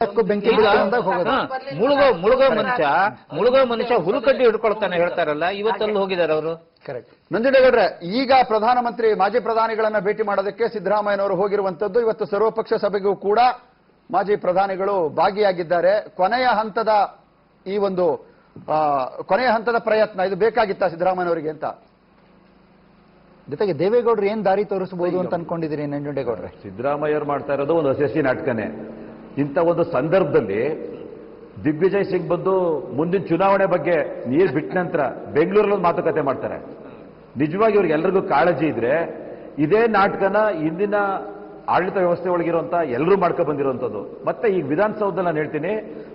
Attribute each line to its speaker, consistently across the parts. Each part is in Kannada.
Speaker 1: ಬೆಂಕಿ ಮುಳುಗೋ ಮನುಷ್ಯ ಹುರುಕಡ್ಡಿ ಹಿಡ್ಕೊಳ್ತಾನೆ ಹೇಳ್ತಾರಲ್ಲ, ಇವತ್ತಲ್ಲಿ ಹೋಗಿದ್ದಾರೆ ಅವರು.
Speaker 2: ಕರೆಕ್ಟ್. ನಂಜುಂಡೇಗೌಡ್ರೆ, ಈಗ ಪ್ರಧಾನಮಂತ್ರಿ ಮಾಜಿ ಪ್ರಧಾನಿಗಳನ್ನ ಭೇಟಿ ಮಾಡೋದಕ್ಕೆ ಸಿದ್ದರಾಮಯ್ಯನವರು ಹೋಗಿರುವಂತದ್ದು. ಇವತ್ತು ಸರ್ವಪಕ್ಷ ಸಭೆಗೂ ಕೂಡ ಮಾಜಿ ಪ್ರಧಾನಿಗಳು ಭಾಗಿಯಾಗಿದ್ದಾರೆ. ಕೊನೆಯ ಹಂತದ ಪ್ರಯತ್ನ ಇದು ಬೇಕಾಗಿತ್ತ ಸಿದ್ದರಾಮಯ್ಯನವರಿಗೆ ಅಂತ? ಜೊತೆಗೆ ದೇವೇಗೌಡರು ಏನ್ ದಾರಿ ತೋರಿಸಬಹುದು ಅಂತ ಅನ್ಕೊಂಡಿದ್ದೀರಿ ನಂಜುಂಡೇಗೌಡ್ರೆ?
Speaker 3: ಸಿದ್ದರಾಮಯ್ಯರು ಮಾಡ್ತಾ ಇರೋದು ಒಂದು ಯಶಸ್ವಿ ನಾಟಕನೇ. ಇಂಥ ಒಂದು ಸಂದರ್ಭದಲ್ಲಿ ದಿಗ್ವಿಜಯ್ ಸಿಂಗ್ ಬಂದು ಮುಂದಿನ ಚುನಾವಣೆ ಬಗ್ಗೆ ನೀರು ಬಿಟ್ಟ ನಂತರ ಬೆಂಗಳೂರಲ್ಲಿ ಮಾತುಕತೆ ಮಾಡ್ತಾರೆ. ನಿಜವಾಗಿ ಇವ್ರಿಗೆ ಎಲ್ರಿಗೂ ಕಾಳಜಿ ಇದ್ರೆ ಇದೇ ನಾಟಕನ ಇಂದಿನ ಆಡಳಿತ ವ್ಯವಸ್ಥೆ ಒಳಗಿರುವಂತ ಎಲ್ಲರೂ ಮಾಡ್ಕೊ ಬಂದಿರುವಂತದ್ದು. ಮತ್ತೆ ಈಗ ವಿಧಾನಸೌಧದಲ್ಲಿ ನಾನು ಹೇಳ್ತೀನಿ,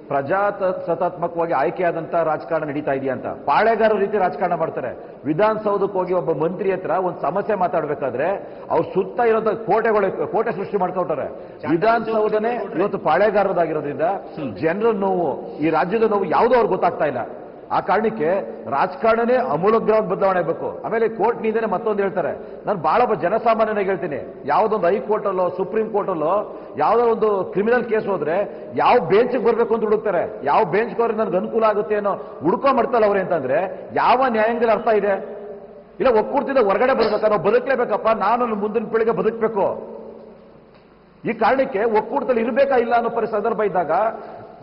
Speaker 3: ಪ್ರಜಾಸತ್ತಾತ್ಮಕವಾಗಿ ಆಯ್ಕೆಯಾದಂತ ರಾಜಕಾರಣ ನಡೀತಾ ಇದೆಯಾ ಅಂತ. ಪಾಳೆಗಾರರ ರೀತಿ ರಾಜಕಾರಣ ಮಾಡ್ತಾರೆ. ವಿಧಾನಸೌಧಕ್ಕೆ ಹೋಗಿ ಒಬ್ಬ ಮಂತ್ರಿ ಹತ್ರ ಒಂದು ಸಮಸ್ಯೆ ಮಾತಾಡ್ಬೇಕಾದ್ರೆ ಅವ್ರು ಸುತ್ತ ಇರೋಂಥ ಕೋಟೆ ಸೃಷ್ಟಿ ಮಾಡ್ಕೊಳ್ತಾರೆ. ವಿಧಾನಸೌಧನೇ ಇವತ್ತು ಪಾಳೆಗಾರದಾಗಿರೋದ್ರಿಂದ ಜನರ ನೋವು, ಈ ರಾಜ್ಯದ ನೋವು ಯಾವುದೋ ಅವ್ರಿಗೆ ಗೊತ್ತಾಗ್ತಾ ಇಲ್ಲ. ಆ ಕಾರಣಕ್ಕೆ ರಾಜಕಾರಣನೇ ಅಮೂಲಗ್ರವಾಗಿ ಬದಲಾವಣೆ ಆಗಬೇಕು. ಆಮೇಲೆ ಕೋರ್ಟ್ ನಿಂದನೆ ಮತ್ತೊಂದು ಹೇಳ್ತಾರೆ. ನಾನು ಬಹಳ ಜನಸಾಮಾನ್ಯನಾಗಿ ಹೇಳ್ತೀನಿ, ಯಾವುದೊಂದು ಹೈಕೋರ್ಟ್ ಅಲ್ಲೋ ಸುಪ್ರೀಂ ಕೋರ್ಟ್ ಅಲ್ಲೋ ಯಾವುದೋ ಒಂದು ಕ್ರಿಮಿನಲ್ ಕೇಸ್ ಹೋದ್ರೆ ಯಾವ ಬೆಂಚ್ಗೆ ಬರ್ಬೇಕು ಅಂತ ಹುಡುಕ್ತಾರೆ. ಯಾವ ಬೆಂಚ್ಗೆ ಹೋದ್ರೆ ನನ್ಗೆ ಅನುಕೂಲ ಆಗುತ್ತೆ ಅನ್ನೋ ಹುಡುಕೋ ಮಾಡ್ತಲ್ಲ ಅವ್ರೆ ಅಂತಂದ್ರೆ ಯಾವ ನ್ಯಾಯಾಂಗದಲ್ಲಿ ಅರ್ಥ ಇದೆ? ಇಲ್ಲ ಒಕ್ಕೂಟದಿಂದ ಹೊರಗಡೆ ಬರ್ಬೇಕಾ? ನಾವು ಬದುಕಲೇಬೇಕಪ್ಪ, ನಾನು ಮುಂದಿನ ಪೀಳಿಗೆ ಬದುಕಬೇಕು. ಈ ಕಾರಣಕ್ಕೆ ಒಕ್ಕೂಟದಲ್ಲಿ ಇರಬೇಕಾ ಇಲ್ಲ ಅನ್ನೋ ಸಂದರ್ಭ ಇದ್ದಾಗ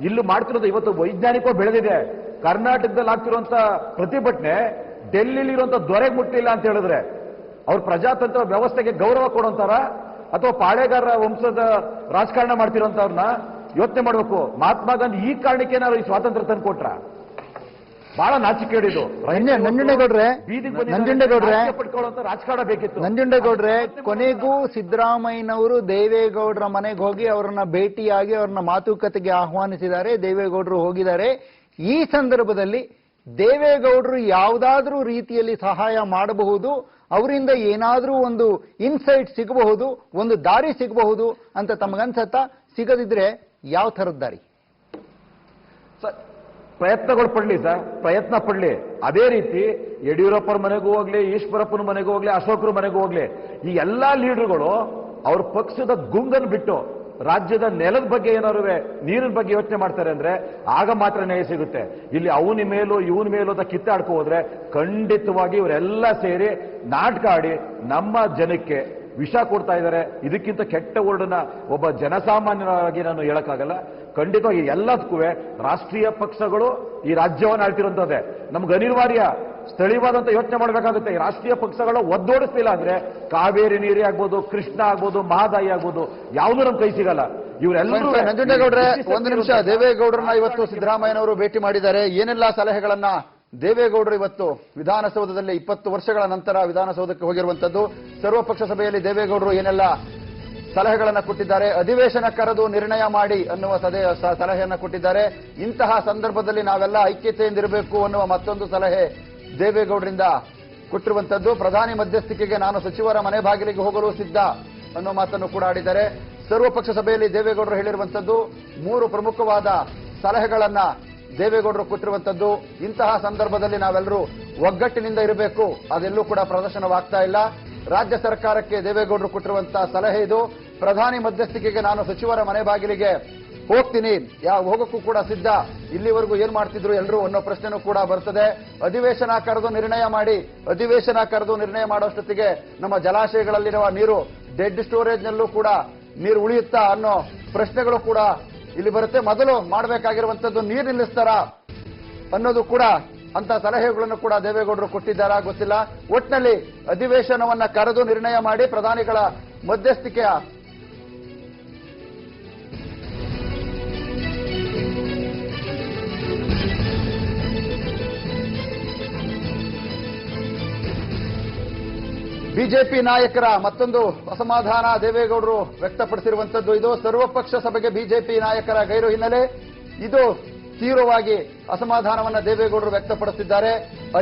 Speaker 3: ಇಲ್ಲಿ ಮಾಡ್ತಿರೋದು ಇವತ್ತು ವೈಜ್ಞಾನಿಕವಾಗಿ ಬೆಳೆದಿದೆ. ಕರ್ನಾಟಕದಲ್ಲಿ ಆಗ್ತಿರುವಂತ ಪ್ರತಿಭಟನೆ ಡೆಲ್ಲಿಲಿ ಇರುವಂತ ದೊರೆಗೆ ಮುಟ್ಟಿಲ್ಲ ಅಂತ ಹೇಳಿದ್ರೆ ಅವ್ರ ಪ್ರಜಾತಂತ್ರ ವ್ಯವಸ್ಥೆಗೆ ಗೌರವ ಕೊಡುವಂತಾರ ಅಥವಾ ಪಾಳೆಗಾರರ ವಂಶದ ರಾಜಕಾರಣ ಮಾಡ್ತಿರೋಂಥವ್ರನ್ನ ಯೋಚನೆ ಮಾಡಬೇಕು. ಮಹಾತ್ಮ ಗಾಂಧಿ ಈ ಕಾರಣಕ್ಕೆ ಏನಾದ್ರು ಈ ಸ್ವಾತಂತ್ರ್ಯ ತಂದು ಕೊಟ್ರ? ಬಹಳ ನಾಚಿಕೆಡಿದು.
Speaker 2: ನಂಜುಂಡೇಗೌಡ್ರೆ
Speaker 3: ರಾಜಕಾರಣ ಬೇಕಿತ್ತು.
Speaker 2: ನಂಜುಂಡೇಗೌಡ್ರೆ, ಕೊನೆಗೂ ಸಿದ್ದರಾಮಯ್ಯನವರು ದೇವೇಗೌಡರ ಮನೆಗೆ ಹೋಗಿ ಅವರನ್ನ ಭೇಟಿಯಾಗಿ ಅವ್ರನ್ನ ಮಾತುಕತೆಗೆ ಆಹ್ವಾನಿಸಿದ್ದಾರೆ. ದೇವೇಗೌಡರು ಹೋಗಿದ್ದಾರೆ. ಈ ಸಂದರ್ಭದಲ್ಲಿ ದೇವೇಗೌಡರು ಯಾವುದಾದ್ರೂ ರೀತಿಯಲ್ಲಿ ಸಹಾಯ ಮಾಡಬಹುದು, ಅವರಿಂದ ಏನಾದ್ರೂ ಒಂದು ಇನ್ಸೈಟ್ ಸಿಗಬಹುದು, ಒಂದು ದಾರಿ ಸಿಗಬಹುದು ಅಂತ ತಮಗನ್ಸತ್ತಾ? ಸಿಗದಿದ್ರೆ ಯಾವ ಥರದ ದಾರಿ?
Speaker 3: ಪ್ರಯತ್ನಗಳು ಪಡ್ಲಿ ಸರ್, ಪ್ರಯತ್ನ ಪಡ್ಲಿ. ಅದೇ ರೀತಿ ಯಡಿಯೂರಪ್ಪರ ಮನೆಗೂ ಹೋಗ್ಲಿ, ಈಶ್ವರಪ್ಪನ ಮನೆಗೂ ಹೋಗ್ಲಿ, ಅಶೋಕರ ಮನೆಗೂ ಹೋಗ್ಲಿ, ಈ ಎಲ್ಲಾ ಲೀಡರ್ಗಳು ಅವ್ರ ಪಕ್ಷದ ಗುಂಗನ್ನು ಬಿಟ್ಟು ರಾಜ್ಯದ ನೆಲದ ಬಗ್ಗೆ ಏನಾದ್ರು ನೀರಿನ ಬಗ್ಗೆ ಯೋಚನೆ ಮಾಡ್ತಾರೆ ಅಂದ್ರೆ ಆಗ ಮಾತ್ರ ನ್ಯಾಯ ಸಿಗುತ್ತೆ. ಇಲ್ಲಿ ಅವನ ಮೇಲೂ ಇವನ ಮೇಲೂ ಅಂತ ಕಿತ್ತಾಡ್ಕೊ ಹೋದ್ರೆ ಖಂಡಿತವಾಗಿ ಇವರೆಲ್ಲ ಸೇರಿ ನಾಟಕ ಆಡಿ ನಮ್ಮ ಜನಕ್ಕೆ ವಿಷ ಕೊಡ್ತಾ ಇದ್ದಾರೆ. ಇದಕ್ಕಿಂತ ಕೆಟ್ಟ ವರ್ಡನ್ನ ಒಬ್ಬ ಜನಸಾಮಾನ್ಯರಾಗಿ ನಾನು ಹೇಳಕ್ಕಾಗಲ್ಲ. ಖಂಡಿತವಾಗಿ ಎಲ್ಲದಕ್ಕೂ ರಾಷ್ಟ್ರೀಯ ಪಕ್ಷಗಳು ಈ ರಾಜ್ಯವನ್ನು ಆಳ್ತಿರುವಂತದ್ದೇ. ನಮ್ಗೆ ಅನಿವಾರ್ಯ ಸ್ಥಳೀಯವಾದಂತ ಯೋಚನೆ ಮಾಡಬೇಕಾಗುತ್ತೆ. ಈ ರಾಷ್ಟ್ರೀಯ ಪಕ್ಷಗಳು ಒದ್ದೋಡಿಸ್ಲಿಲ್ಲ ಅಂದ್ರೆ ಕಾವೇರಿ ನೀರೇ ಆಗ್ಬೋದು, ಕೃಷ್ಣ ಆಗ್ಬೋದು, ಮಹಾದಾಯಿ ಆಗ್ಬೋದು, ಯಾವುದೂ ನಮ್ ಕೈ ಸಿಗಲ್ಲ. ಇವರೆಲ್ಲರೂ.
Speaker 2: ನಂಜುಂಡೇಗೌಡ್ರೆ, ಒಂದು ನಿಮಿಷ. ದೇವೇಗೌಡರನ್ನ ಇವತ್ತು ಸಿದ್ದರಾಮಯ್ಯನವರು ಭೇಟಿ ಮಾಡಿದ್ದಾರೆ. ಏನೆಲ್ಲಾ ಸಲಹೆಗಳನ್ನ ದೇವೇಗೌಡರು ಇವತ್ತು ವಿಧಾನಸೌಧದಲ್ಲಿ 20 ವರ್ಷಗಳ ನಂತರ ವಿಧಾನಸೌಧಕ್ಕೆ ಹೋಗಿರುವಂತದ್ದು. ಸರ್ವಪಕ್ಷ ಸಭೆಯಲ್ಲಿ ದೇವೇಗೌಡರು ಏನೆಲ್ಲ ಸಲಹೆಗಳನ್ನ ಕೊಟ್ಟಿದ್ದಾರೆ? ಅಧಿವೇಶನ ಕರೆದು ನಿರ್ಣಯ ಮಾಡಿ ಅನ್ನುವ ಸಲಹೆಯನ್ನ ಕೊಟ್ಟಿದ್ದಾರೆ. ಇಂತಹ ಸಂದರ್ಭದಲ್ಲಿ ನಾವೆಲ್ಲ ಐಕ್ಯತೆಯಿಂದಿರಬೇಕು ಅನ್ನುವ ಮತ್ತೊಂದು ಸಲಹೆ ದೇವೇಗೌಡರಿಂದ ಕೊಟ್ಟಿರುವಂತದ್ದು. ಪ್ರಧಾನಿ ಮಧ್ಯಸ್ಥಿಕೆಗೆ ನಾನು ಸಚಿವರ ಮನೆ ಬಾಗಿಲಿಗೆ ಹೋಗಲು ಸಿದ್ಧ ಅನ್ನೋ ಮಾತನ್ನು ಕೂಡ ಆಡಿದ್ದಾರೆ. ಸರ್ವಪಕ್ಷ ಸಭೆಯಲ್ಲಿ ದೇವೇಗೌಡರು ಹೇಳಿರುವಂತದ್ದು 3 ಪ್ರಮುಖವಾದ ಸಲಹೆಗಳನ್ನ ದೇವೇಗೌಡರು ಕೊಟ್ಟಿರುವಂತದ್ದು. ಇಂತಹ ಸಂದರ್ಭದಲ್ಲಿ ನಾವೆಲ್ಲರೂ ಒಗ್ಗಟ್ಟಿನಿಂದ ಇರಬೇಕು, ಅದೆಲ್ಲೂ ಕೂಡ ಪ್ರದರ್ಶನವಾಗ್ತಾ ಇಲ್ಲ. ರಾಜ್ಯ ಸರ್ಕಾರಕ್ಕೆ ದೇವೇಗೌಡರು ಕೊಟ್ಟಿರುವಂತಹ ಸಲಹೆ ಇದು. ಪ್ರಧಾನಿ ಮಧ್ಯಸ್ಥಿಕೆಗೆ ನಾನು ಸಚಿವರ ಮನೆ ಬಾಗಿಲಿಗೆ ಹೋಗ್ತೀನಿ, ಹೋಗಕ್ಕೂ ಕೂಡ ಸಿದ್ಧ. ಇಲ್ಲಿವರೆಗೂ ಏನ್ ಮಾಡ್ತಿದ್ರು ಎಲ್ಲರೂ ಅನ್ನೋ ಪ್ರಶ್ನೆನೂ ಕೂಡ ಬರ್ತದೆ. ಅಧಿವೇಶನ ಕರೆದು ನಿರ್ಣಯ ಮಾಡಿ, ಅಧಿವೇಶನ ಕರೆದು ನಿರ್ಣಯ ಮಾಡೋಷ್ಟೊತ್ತಿಗೆ ನಮ್ಮ ಜಲಾಶಯಗಳಲ್ಲಿರುವ ನೀರು ಡೆಡ್ ಸ್ಟೋರೇಜ್ನಲ್ಲೂ ಕೂಡ ನೀರು ಉಳಿಯುತ್ತಾ ಅನ್ನೋ ಪ್ರಶ್ನೆಗಳು ಕೂಡ ಇಲ್ಲಿ ಬರುತ್ತೆ. ಮೊದಲು ಮಾಡಬೇಕಾಗಿರುವಂತದ್ದು ನೀರು ನಿಲ್ಲಿಸ್ತಾರ ಅನ್ನೋದು ಕೂಡ ಅಂತ ಸಲಹೆಗಳನ್ನು ಕೂಡ ದೇವೇಗೌಡರು ಕೊಟ್ಟಿದ್ದಾರಾ ಗೊತ್ತಿಲ್ಲ. ಒಟ್ಟಿನಲ್ಲಿ ಅಧಿವೇಶನವನ್ನ ಕರೆದು ನಿರ್ಣಯ ಮಾಡಿ ಪ್ರಧಾನಿಗಳ ಮಧ್ಯಸ್ಥಿಕೆಯ ಬಿಜೆಪಿ ನಾಯಕರ ಮತ್ತೊಂದು ಅಸಮಾಧಾನ ದೇವೇಗೌಡರು ವ್ಯಕ್ತಪಡಿಸಿರುವಂತದ್ದು. ಇದು ಸರ್ವಪಕ್ಷ ಸಭೆಗೆ ಬಿಜೆಪಿ ನಾಯಕರ ಗೈರು ಹಿನ್ನೆಲೆ. ಇದು ತೀವ್ರವಾಗಿ ಅಸಮಾಧಾನವನ್ನ ದೇವೇಗೌಡರು ವ್ಯಕ್ತಪಡಿಸಿದ್ದಾರೆ.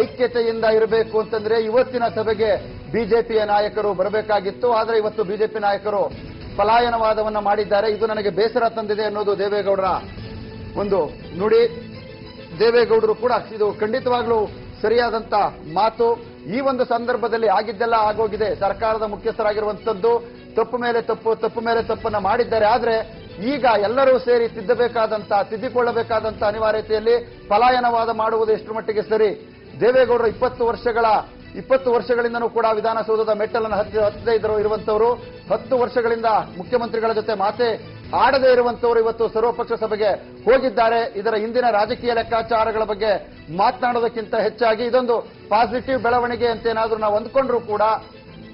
Speaker 2: ಐಕ್ಯತೆಯಿಂದ ಇರಬೇಕು ಅಂತಂದ್ರೆ ಇವತ್ತಿನ ಸಭೆಗೆ ಬಿಜೆಪಿಯ ನಾಯಕರು ಬರಬೇಕಾಗಿತ್ತು. ಆದರೆ ಇವತ್ತು ಬಿಜೆಪಿ ನಾಯಕರು ಪಲಾಯನವಾದವನ್ನ ಮಾಡಿದ್ದಾರೆ. ಇದು ನನಗೆ ಬೇಸರ ತಂದಿದೆ ಅನ್ನೋದು ದೇವೇಗೌಡರ ಒಂದು ನುಡಿ. ದೇವೇಗೌಡರು ಕೂಡ ಇದು ಖಂಡಿತವಾಗ್ಲೂ ಸರಿಯಾದಂತ ಮಾತು. ಈ ಒಂದು ಸಂದರ್ಭದಲ್ಲಿ ಆಗಿದ್ದೆಲ್ಲ ಆಗೋಗಿದೆ. ಸರ್ಕಾರದ ಮುಖ್ಯಸ್ಥರಾಗಿರುವಂತದ್ದು ತಪ್ಪು ಮೇಲೆ ತಪ್ಪು, ತಪ್ಪು ಮೇಲೆ ತಪ್ಪನ್ನ ಮಾಡಿದ್ದಾರೆ. ಆದ್ರೆ ಈಗ ಎಲ್ಲರೂ ಸೇರಿ ತಿದ್ದಿಕೊಳ್ಳಬೇಕಾದಂತ ಅನಿವಾರ್ಯತೆಯಲ್ಲಿ ಪಲಾಯನವಾದ ಮಾಡುವುದು ಎಷ್ಟು ಮಟ್ಟಿಗೆ ಸರಿ? ದೇವೇಗೌಡರು 20 ವರ್ಷಗಳಿಂದನೂ ಕೂಡ ವಿಧಾನಸೌಧದ ಮೆಟ್ಟಲನ್ನು ಹತ್ತದೇ ಇರುವಂತವರು, 10 ವರ್ಷಗಳಿಂದ ಮುಖ್ಯಮಂತ್ರಿಗಳ ಜೊತೆ ಮಾತೆ ಆಡದೇ ಇರುವಂತವರು ಇವತ್ತು ಸರ್ವಪಕ್ಷ ಸಭೆಗೆ ಹೋಗಿದ್ದಾರೆ. ಇದರ ಹಿಂದಿನ ರಾಜಕೀಯ ಲೆಕ್ಕಾಚಾರಗಳ ಬಗ್ಗೆ ಮಾತನಾಡೋದಕ್ಕಿಂತ ಹೆಚ್ಚಾಗಿ ಇದೊಂದು ಪಾಸಿಟಿವ್ ಬೆಳವಣಿಗೆ ಅಂತೇನಾದ್ರೂ ನಾವು ಅಂದ್ಕೊಂಡ್ರು ಕೂಡ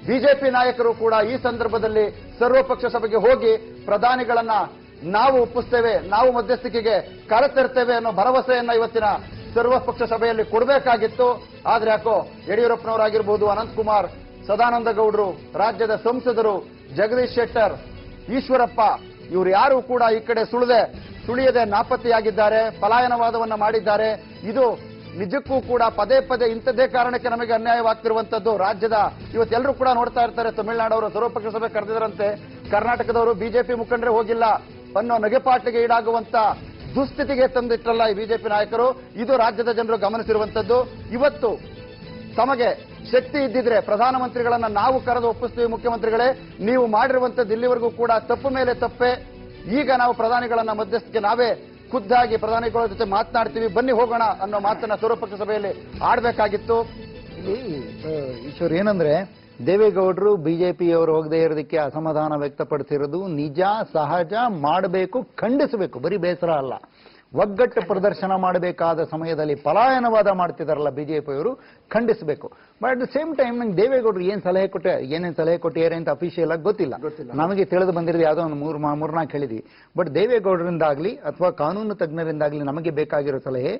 Speaker 2: ಬಿಜೆಪಿ ನಾಯಕರು ಕೂಡ ಈ ಸಂದರ್ಭದಲ್ಲಿ ಸರ್ವಪಕ್ಷ ಸಭೆಗೆ ಹೋಗಿ ಪ್ರಧಾನಿಗಳನ್ನ ನಾವು ಒಪ್ಪಿಸ್ತೇವೆ, ನಾವು ಮಧ್ಯಸ್ಥಿಕೆಗೆ ಕರೆತರ್ತೇವೆ ಅನ್ನೋ ಭರವಸೆಯನ್ನ ಇವತ್ತಿನ ಸರ್ವಪಕ್ಷ ಸಭೆಯಲ್ಲಿ ಕೊಡಬೇಕಾಗಿತ್ತು. ಆದ್ರೆ ಯಾಕೋ ಯಡಿಯೂರಪ್ಪನವರಾಗಿರ್ಬೋದು, ಅನಂತಕುಮಾರ್, ಸದಾನಂದ ಗೌಡರು, ರಾಜ್ಯದ ಸಂಸದರು, ಜಗದೀಶ್ ಶೆಟ್ಟರ್, ಈಶ್ವರಪ್ಪ ಇವರು ಯಾರು ಕೂಡ ಈ ಕಡೆ ಸುಳಿಯದೆ ನಾಪತ್ತೆಯಾಗಿದ್ದಾರೆ, ಪಲಾಯನವಾದವನ್ನ ಮಾಡಿದ್ದಾರೆ. ಇದು ನಿಜಕ್ಕೂ ಕೂಡ ಪದೇ ಪದೇ ಇಂಥದ್ದೇ ಕಾರಣಕ್ಕೆ ನಮಗೆ ಅನ್ಯಾಯವಾಗ್ತಿರುವಂತದ್ದು. ರಾಜ್ಯದ ಇವತ್ತೆಲ್ಲರೂ ಕೂಡ ನೋಡ್ತಾ ಇರ್ತಾರೆ, ತಮಿಳುನಾಡವರು ಸರ್ವಪಕ್ಷ ಸಭೆ ಕರೆದಿದ್ರಂತೆ, ಕರ್ನಾಟಕದವರು ಬಿಜೆಪಿ ಮುಖಂಡರೇ ಹೋಗಿಲ್ಲ ಅನ್ನೋ ನಗೆಪಾಟಿಗೆ ಈಡಾಗುವಂತ ದುಸ್ಥಿತಿಗೆ ತಂದಿಟ್ಟರಲ್ಲ ಈ ಬಿಜೆಪಿ ನಾಯಕರು. ಇದು ರಾಜ್ಯದ ಜನರು ಗಮನಿಸಿರುವಂತದ್ದು. ಇವತ್ತು ತಮಗೆ ಶಕ್ತಿ ಇದ್ದಿದ್ರೆ ಪ್ರಧಾನಮಂತ್ರಿಗಳನ್ನ ನಾವು ಕರೆದು ಒಪ್ಪಿಸ್ತೀವಿ, ಮುಖ್ಯಮಂತ್ರಿಗಳೇ ನೀವು ಮಾಡಿರುವಂತದ್ದು ಇಲ್ಲಿವರೆಗೂ ಕೂಡ ತಪ್ಪು ಮೇಲೆ ತಪ್ಪೆ, ಈಗ ನಾವು ಪ್ರಧಾನಿಗಳನ್ನ ಮಧ್ಯಸ್ಥಿಕೆ ನಾವೇ ಖುದ್ದಾಗಿ ಪ್ರಧಾನಿಗಳ ಜೊತೆ ಮಾತನಾಡ್ತೀವಿ, ಬನ್ನಿ ಹೋಗೋಣ ಅನ್ನೋ ಮಾತನ್ನ ಸರ್ವಪಕ್ಷ ಸಭೆಯಲ್ಲಿ ಆಡಬೇಕಾಗಿತ್ತು.
Speaker 4: ಇಲ್ಲಿ ಈಶ್ವರ್ ಏನಂದ್ರೆ, ದೇವೇಗೌಡರು ಬಿಜೆಪಿಯವರು ಹೋಗದೆ ಇರೋದಕ್ಕೆ ಅಸಮಾಧಾನ ವ್ಯಕ್ತಪಡಿಸಿರೋದು ನಿಜ, ಸಹಜ, ಮಾಡಬೇಕು, ಖಂಡಿಸಬೇಕು. ಬರೀ ಬೇಸರ ಅಲ್ಲ, ಒಗ್ಗಟ್ಟು ಪ್ರದರ್ಶನ ಮಾಡಬೇಕಾದ ಸಮಯದಲ್ಲಿ ಪಲಾಯನವಾದ ಮಾಡ್ತಿದಾರಲ್ಲ ಬಿಜೆಪಿಯವರು, ಖಂಡಿಸಬೇಕು. But at the same time ನಂಗೆ ದೇವೇಗೌಡರು ಏನೇನು ಸಲಹೆ ಕೊಟ್ಟಿದ್ದಾರೆ ಅಂತ ಅಫಿಷಿಯಲ್ ಆಗಿ ಗೊತ್ತಿಲ್ಲ. ನಮಗೆ ತಿಳಿದು ಬಂದಿರೋದು ಯಾವುದೋ ಒಂದು ಮೂರ್ನಾಲ್ಕು ಹೇಳಿದ್ವಿ. ಬಟ್ ದೇವೇಗೌಡರಿಂದಾಗ್ಲಿ ಅಥವಾ ಕಾನೂನು ತಜ್ಞರಿಂದಾಗ್ಲಿ ನಮಗೆ ಬೇಕಾಗಿರೋ ಸಲಹೆ,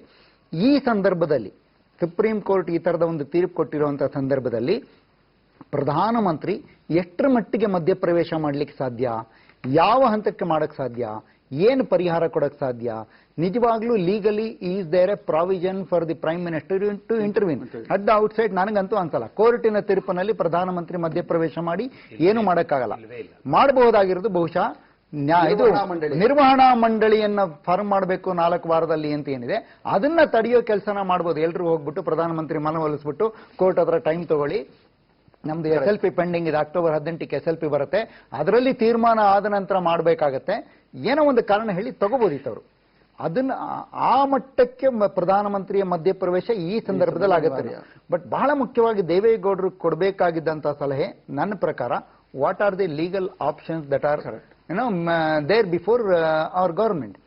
Speaker 4: ಈ ಸಂದರ್ಭದಲ್ಲಿ ಸುಪ್ರೀಂ ಕೋರ್ಟ್ ಈ ತರದ ಒಂದು ತೀರ್ಪು ಕೊಟ್ಟಿರುವಂತಹ ಸಂದರ್ಭದಲ್ಲಿ ಪ್ರಧಾನಮಂತ್ರಿ ಎಷ್ಟರ ಮಟ್ಟಿಗೆ ಮಧ್ಯಪ್ರವೇಶ ಮಾಡ್ಲಿಕ್ಕೆ ಸಾಧ್ಯ, ಯಾವ ಹಂತಕ್ಕೆ ಮಾಡಕ್ ಸಾಧ್ಯ, ಏನು ಪರಿಹಾರ ಕೊಡಕ್ ಸಾಧ್ಯ, ನಿಜವಾಗ್ಲೂ legally is there a provision for the prime minister to intervene at the outside? ನನಗಂತೂ ಅನ್ಸಲ್ಲ. ಕೋರ್ಟಿನ ತೀರ್ಪಿನಲ್ಲಿ ಪ್ರಧಾನಮಂತ್ರಿ ಮಧ್ಯಪ್ರವೇಶ ಮಾಡಿ ಏನು ಮಾಡಕ್ಕಾಗಲ್ಲ. ಮಾಡಬಹುದಾಗಿರೋದು ಬಹುಶಃ ಇದು ನಿರ್ವಹಣಾ ಮಂಡಳಿಯನ್ನ ಫಾರ್ಮ್ ಮಾಡಬೇಕು 4 ವಾರದಲ್ಲಿ ಅಂತ ಏನಿದೆ, ಅದನ್ನ ತಡೆಯೋ ಕೆಲಸನ ಮಾಡ್ಬೋದು. ಎಲ್ರು ಹೋಗ್ಬಿಟ್ಟು ಪ್ರಧಾನಮಂತ್ರಿ ಮನವೊಲಿಸ್ಬಿಟ್ಟು ಕೋರ್ಟ್ ಹತ್ರ ಟೈಮ್ ತಗೊಳ್ಳಿ, ನಮ್ದು SLP ಪೆಂಡಿಂಗ್ ಇದೆ, ಅಕ್ಟೋಬರ್ 18ಕ್ಕೆ SLP ಬರುತ್ತೆ, ಅದರಲ್ಲಿ ತೀರ್ಮಾನ ಆದ ನಂತರ ಮಾಡಬೇಕಾಗತ್ತೆ, ಏನೋ ಒಂದು ಕಾರಣ ಹೇಳಿ ತಗೋಬೋದಿತ್ತವರು. ಅದನ್ನ ಆ ಮಟ್ಟಕ್ಕೆ ಪ್ರಧಾನಮಂತ್ರಿಯ ಮಧ್ಯಪ್ರವೇಶ ಈ ಸಂದರ್ಭದಲ್ಲಿ ಆಗುತ್ತೆ. ಬಟ್ ಬಹಳ ಮುಖ್ಯವಾಗಿ ದೇವೇಗೌಡರು ಕೊಡಬೇಕಾಗಿದ್ದಂತಹ ಸಲಹೆ ನನ್ನ ಪ್ರಕಾರ, what are the legal options that are there before our government?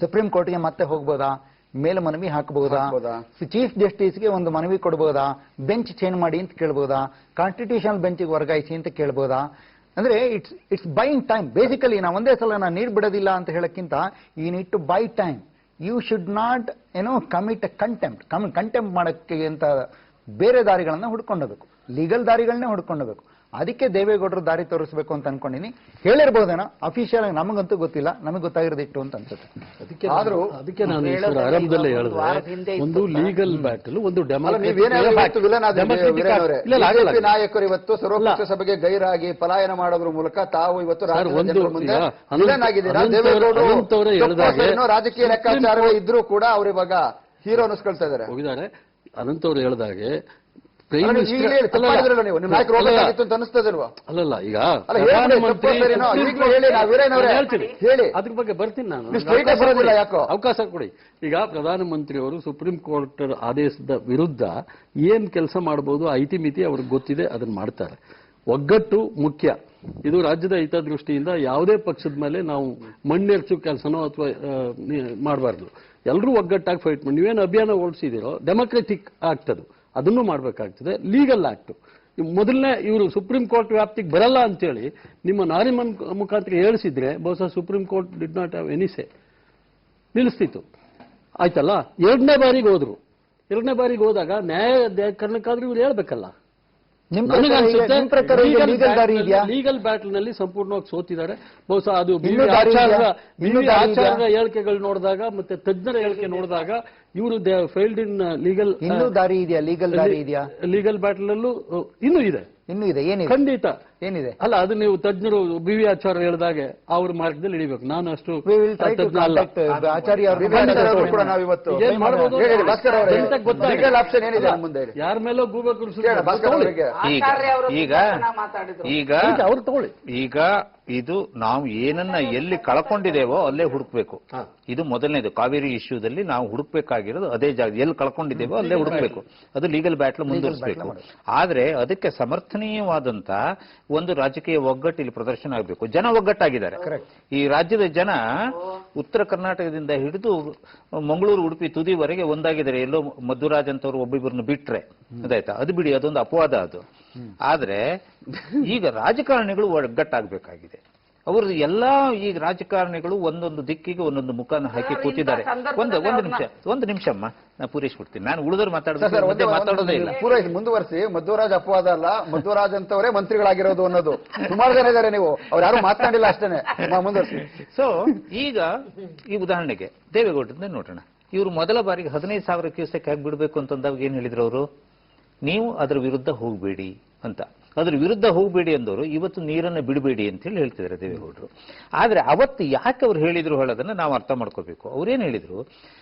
Speaker 4: Supreme ಕೋರ್ಟ್ಗೆ ಮತ್ತೆ ಹೋಗ್ಬೋದಾ, ಮೇಲ್ಮನವಿ ಹಾಕಬಹುದಾ, ಚೀಫ್ ಜಸ್ಟಿಸ್ಗೆ ಒಂದು ಮನವಿ ಕೊಡಬಹುದಾ, ಬೆಂಚ್ ಚೇಂಜ್ ಮಾಡಿ ಅಂತ ಕೇಳ್ಬೋದಾ, ಕಾನ್ಸ್ಟಿಟ್ಯೂಷನಲ್ ಬೆಂಚ್ಗೆ ವರ್ಗಾಯಿಸಿ ಅಂತ ಕೇಳ್ಬೋದಾ? ಅಂದ್ರೆ ಇಟ್ಸ್ ಬೈಯಿಂಗ್ ಟೈಮ್. ಬೇಸಿಕಲಿ ನಾವು ಒಂದೇ ಸಲ ನಾನು ನೀರು ಬಿಡೋದಿಲ್ಲ ಅಂತ ಹೇಳಕ್ಕಿಂತ you need to buy time. You should not commit contempt ಮಾಡಕ್ಕೆ ಅಂತ ಬೇರೆ ದಾರಿಗಳನ್ನ ಹುಡ್ಕೊಂಡೋಗ್ಬೇಕು, ಲೀಗಲ್ ದಾರಿಗಳನ್ನೇ ಹುಡ್ಕೊಂಡೋಗ್ಬೇಕು. ಅದಕ್ಕೆ ದೇವೇಗೌಡರು ದಾರಿ ತೋರಿಸಬೇಕು ಅಂತ ಅನ್ಕೊಂಡಿನಿ. ಹೇಳಿರ್ಬೋದೇನೋ, ಅಫಿಷಿಯಲ್ ಆಗಿ ನಮಗಂತೂ ಗೊತ್ತಿಲ್ಲ, ನಮಗೆ ಗೊತ್ತಾಗಿರೋದಿಟ್ಟು ಅಂತ ಅನ್ಸುತ್ತೆ.
Speaker 5: ಅದಕ್ಕೆ ನಾನು ಆರಂಭದಲ್ಲೇ ಹೇಳಿದೆ, ಒಂದು ಲೀಗಲ್ ಬ್ಯಾಟಲ್, ಒಂದು
Speaker 2: ನಾಯಕರು ಇವತ್ತು ಸರ್ವಪಕ್ಷ ಸಭೆಗೆ ಗೈರಾಗಿ ಪಲಾಯನ ಮಾಡೋದ್ರ ಮೂಲಕ ತಾವು ಇವತ್ತು ರಾಜಕೀಯ ಲೆಕ್ಕಾಚಾರವೇ ಇದ್ರೂ ಕೂಡ ಅವ್ರು ಇವಾಗ ಹೀರೋ ಅನಿಸ್ಕೊಳ್ತಾ ಇದ್ದಾರೆ.
Speaker 5: ಹೋಗಿದ್ದಾರೆ ಅನಂತ್ ಅವರು ಹೇಳಿದಾಗೆ ಅಲ್ಲಲ್ಲ, ಈಗ ಅದ್ರ ಬಗ್ಗೆ ಬರ್ತೀನಿ ನಾನು, ಅವಕಾಶ ಕೊಡಿ. ಈಗ ಪ್ರಧಾನಮಂತ್ರಿಯವರು ಸುಪ್ರೀಂ ಕೋರ್ಟ್ ಆದೇಶದ ವಿರುದ್ಧ ಏನ್ ಕೆಲಸ ಮಾಡಬಹುದು ಐತಿಮಿತಿ ಅವ್ರಿಗೆ ಗೊತ್ತಿದೆ, ಅದನ್ನ ಮಾಡ್ತಾರೆ. ಒಗ್ಗಟ್ಟು ಮುಖ್ಯ. ಇದು ರಾಜ್ಯದ ಹಿತದೃಷ್ಟಿಯಿಂದ ಯಾವುದೇ ಪಕ್ಷದ ಮೇಲೆ ನಾವು ಮಣ್ಣೆರ್ಚು ಕೆಲಸನೋ ಅಥವಾ ಮಾಡಬಾರ್ದು. ಎಲ್ಲರೂ ಒಗ್ಗಟ್ಟಾಗಿ ಫೈಟ್ ಮಾಡಿ. ನೀವೇನು ಅಭಿಯಾನ ಓಡಿಸಿದಿರೋ ಡೆಮೊಕ್ರೆಟಿಕ್ ಆಗ್ತದೆ, ಅದನ್ನು ಮಾಡಬೇಕಾಗ್ತದೆ. ಲೀಗಲ್ ಆಕ್ಟ್ ಮೊದಲನೇ ಇವರು ಸುಪ್ರೀಂ ಕೋರ್ಟ್ ವ್ಯಾಪ್ತಿಗೆ ಬರಲ್ಲ ಅಂತೇಳಿ ನಿಮ್ಮ ನಾರಿಮನ್ ಮುಖಾಂತರ ಹೇಳಿಸಿದ್ರೆ ಬಹುಶಃ supreme court did not have any say, ನಿಲ್ಲಿಸ್ತಿತ್ತು. ಆಯ್ತಲ್ಲ, ಎರಡನೇ ಬಾರಿಗೆ ಹೋದ್ರು. ಎರಡನೇ ಬಾರಿಗೆ ಹೋದಾಗ ನ್ಯಾಯ ಕಾರಣಕ್ಕಾದ್ರೂ ಇವ್ರು ಹೇಳ್ಬೇಕಲ್ಲ. ಲೀಗಲ್ ಬ್ಯಾಟಲ್ ನಲ್ಲಿ ಸಂಪೂರ್ಣವಾಗಿ ಸೋತಿದ್ದಾರೆ. ಬಹುಶಃ ಅದು ಆಚಾರ್ಯ ಹೇಳಿಕೆಗಳು ನೋಡಿದಾಗ ಮತ್ತೆ ತಜ್ಞರ ಹೇಳಿಕೆ ನೋಡಿದಾಗ ಇವರು ಫೇಲ್ಡ್ ಇನ್ ಲೀಗಲ್.
Speaker 4: ಇನ್ನೂ ದಾರಿ ಇದೆಯಾ? ಲೀಗಲ್ ದಾರಿ ಇದೆಯಾ?
Speaker 5: ಲೀಗಲ್ ಬ್ಯಾಟಲ್ ನಲ್ಲೂ ಇನ್ನೂ ಇದೆ,
Speaker 4: ಇನ್ನೂ ಇದೆ. ಏನಿದೆ?
Speaker 5: ಖಂಡಿತ
Speaker 4: ಏನಿದೆ?
Speaker 5: ಅಲ್ಲ, ಅದು ನೀವು ತಜ್ಞರು ಬಿ ವಿ ಆಚಾರ್ಯ ಹೇಳಿದಾಗೆ ಅವ್ರ ಮಾರ್ಗದಲ್ಲಿ ಇಳಿಬೇಕು. ನಾನು ಅಷ್ಟು
Speaker 4: We will try to
Speaker 5: ತಜ್ಞ ಅಲ್ಲ.
Speaker 4: contact ಆಚಾರ್ಯ ಅವ್ರ
Speaker 2: ವಿಧಾನಸೌಧಕ್ಕೂ ಕೂಡ ನಾವು ಇವತ್ತು
Speaker 5: ಏನ್ ಮಾಡ್ಬೋದು?
Speaker 2: ಹೇಳಿ ಭಾಸ್ಕರ್ ಅವರೇ,
Speaker 5: ಜನತೆಗೆ ಗೊತ್ತಾಗಿದೆ.
Speaker 2: legal option ಏನಿದೆ ನಮ್ಮ ಮುಂದೆ ಹೇಳಿ.
Speaker 5: ಯಾರ ಮೇಲೋ ಗೂಬೆ
Speaker 2: ಕೇಳಿ ಭಾಸ್ಕರ್ ಅವರಿಗೆ.
Speaker 1: ಈಗ
Speaker 5: ಅವ್ರು ತಗೊಳ್ಳಿ.
Speaker 1: ಈಗ ಇದು ನಾವು ಏನನ್ನ ಎಲ್ಲಿ ಕಳ್ಕೊಂಡಿದ್ದೇವೋ ಅಲ್ಲೇ ಹುಡುಕ್ಬೇಕು. ಇದು ಮೊದಲನೇದು. ಕಾವೇರಿ ಇಶ್ಯೂದಲ್ಲಿ ನಾವು ಹುಡುಕ್ಬೇಕಾಗಿರೋದು ಅದೇ ಜಾಗ, ಎಲ್ಲಿ ಕಳ್ಕೊಂಡಿದ್ದೇವೋ ಅಲ್ಲೇ ಹುಡುಕ್ಬೇಕು. ಅದು ಲೀಗಲ್ ಬ್ಯಾಟ್ಲ್ ಮುಂದುವರಿಸಬೇಕು. ಆದ್ರೆ ಅದಕ್ಕೆ ಸಮರ್ಥನೀಯವಾದಂತ ಒಂದು ರಾಜಕೀಯ ಒಗ್ಗಟ್ಟು ಇಲ್ಲಿ ಪ್ರದರ್ಶನ ಆಗಬೇಕು. ಜನ ಒಗ್ಗಟ್ಟಾಗಿದ್ದಾರೆ. ಈ ರಾಜ್ಯದ ಜನ ಉತ್ತರ ಕರ್ನಾಟಕದಿಂದ ಹಿಡಿದು ಮಂಗಳೂರು, ಉಡುಪಿ ತುದಿವರೆಗೆ ಒಂದಾಗಿದ್ದಾರೆ. ಎಲ್ಲೋ ಮಧುರಾಜ್ ಅಂತವ್ರು ಒಬ್ಬಿಬ್ಬರನ್ನು ಬಿಟ್ರೆ ಅದಾಯ್ತಾ, ಅದು ಬಿಡಿ, ಅದೊಂದು ಅಪವಾದ ಅದು. ಆದ್ರೆ ಈಗ ರಾಜಕಾರಣಿಗಳು ಒಗ್ಗಟ್ಟಾಗಬೇಕಾಗಿದೆ. ಅವರು ಎಲ್ಲಾ ಈಗ ರಾಜಕಾರಣಿಗಳು ಒಂದೊಂದು ದಿಕ್ಕಿಗೆ ಒಂದೊಂದು ಮುಖನ ಹಾಕಿ ಕೂತಿದ್ದಾರೆ. ಒಂದು ನಿಮಿಷ ಅಮ್ಮ, ನಾ ಪೂರೈಸ್ಬಿಡ್ತೀನಿ. ನಾನು ಉಳಿದವ್ರು ಮಾತಾಡೋದೇ ಇಲ್ಲ.
Speaker 2: ಪೂರೈಸಿ, ಮುಂದುವರಿಸಿ. ಮಧ್ವರಾಜ್ ಅಪವಾದ ಅಲ್ಲ, ಮಧ್ವರಾಜ್ ಅಂತವರೇ ಮಂತ್ರಿಗಳಾಗಿರೋದು ಅನ್ನೋದು ಸುಮಾರು ಜನ ಇದ್ದಾರೆ. ನೀವು ಅವ್ರು ಯಾರು ಮಾತನಾಡಿಲ್ಲ ಅಷ್ಟೇನೆ. ಮುಂದುವರಿಸಿ.
Speaker 1: ಸೊ ಈಗ ಈ ಉದಾಹರಣೆಗೆ ದೇವೇಗೌಡರಿಂದ ನೋಡೋಣ. ಇವರು ಮೊದಲ ಬಾರಿಗೆ 15,000 ಕ್ಯೂಸೆಕ್ ಹಾಕಿ ಬಿಡಬೇಕು ಅಂತಂದಾಗ ಏನ್ ಹೇಳಿದ್ರು ಅವರು? ನೀವು ಅದರ ವಿರುದ್ಧ ಹೋಗಬೇಡಿ ಅಂತ. ಅದ್ರ ವಿರುದ್ಧ ಹೋಗಬೇಡಿ ಅಂದವರು ಇವತ್ತು ನೀರನ್ನು ಬಿಡಬೇಡಿ ಅಂತ ಹೇಳಿ ಹೇಳ್ತಿದ್ದಾರೆ ದೇವೇಗೌಡರು. ಆದ್ರೆ ಅವತ್ತು ಯಾಕೆ ಅವ್ರು ಹೇಳಿದ್ರು ಹೇಳೋದನ್ನ ನಾವು ಅರ್ಥ ಮಾಡ್ಕೋಬೇಕು. ಅವ್ರೇನ್ ಹೇಳಿದ್ರು?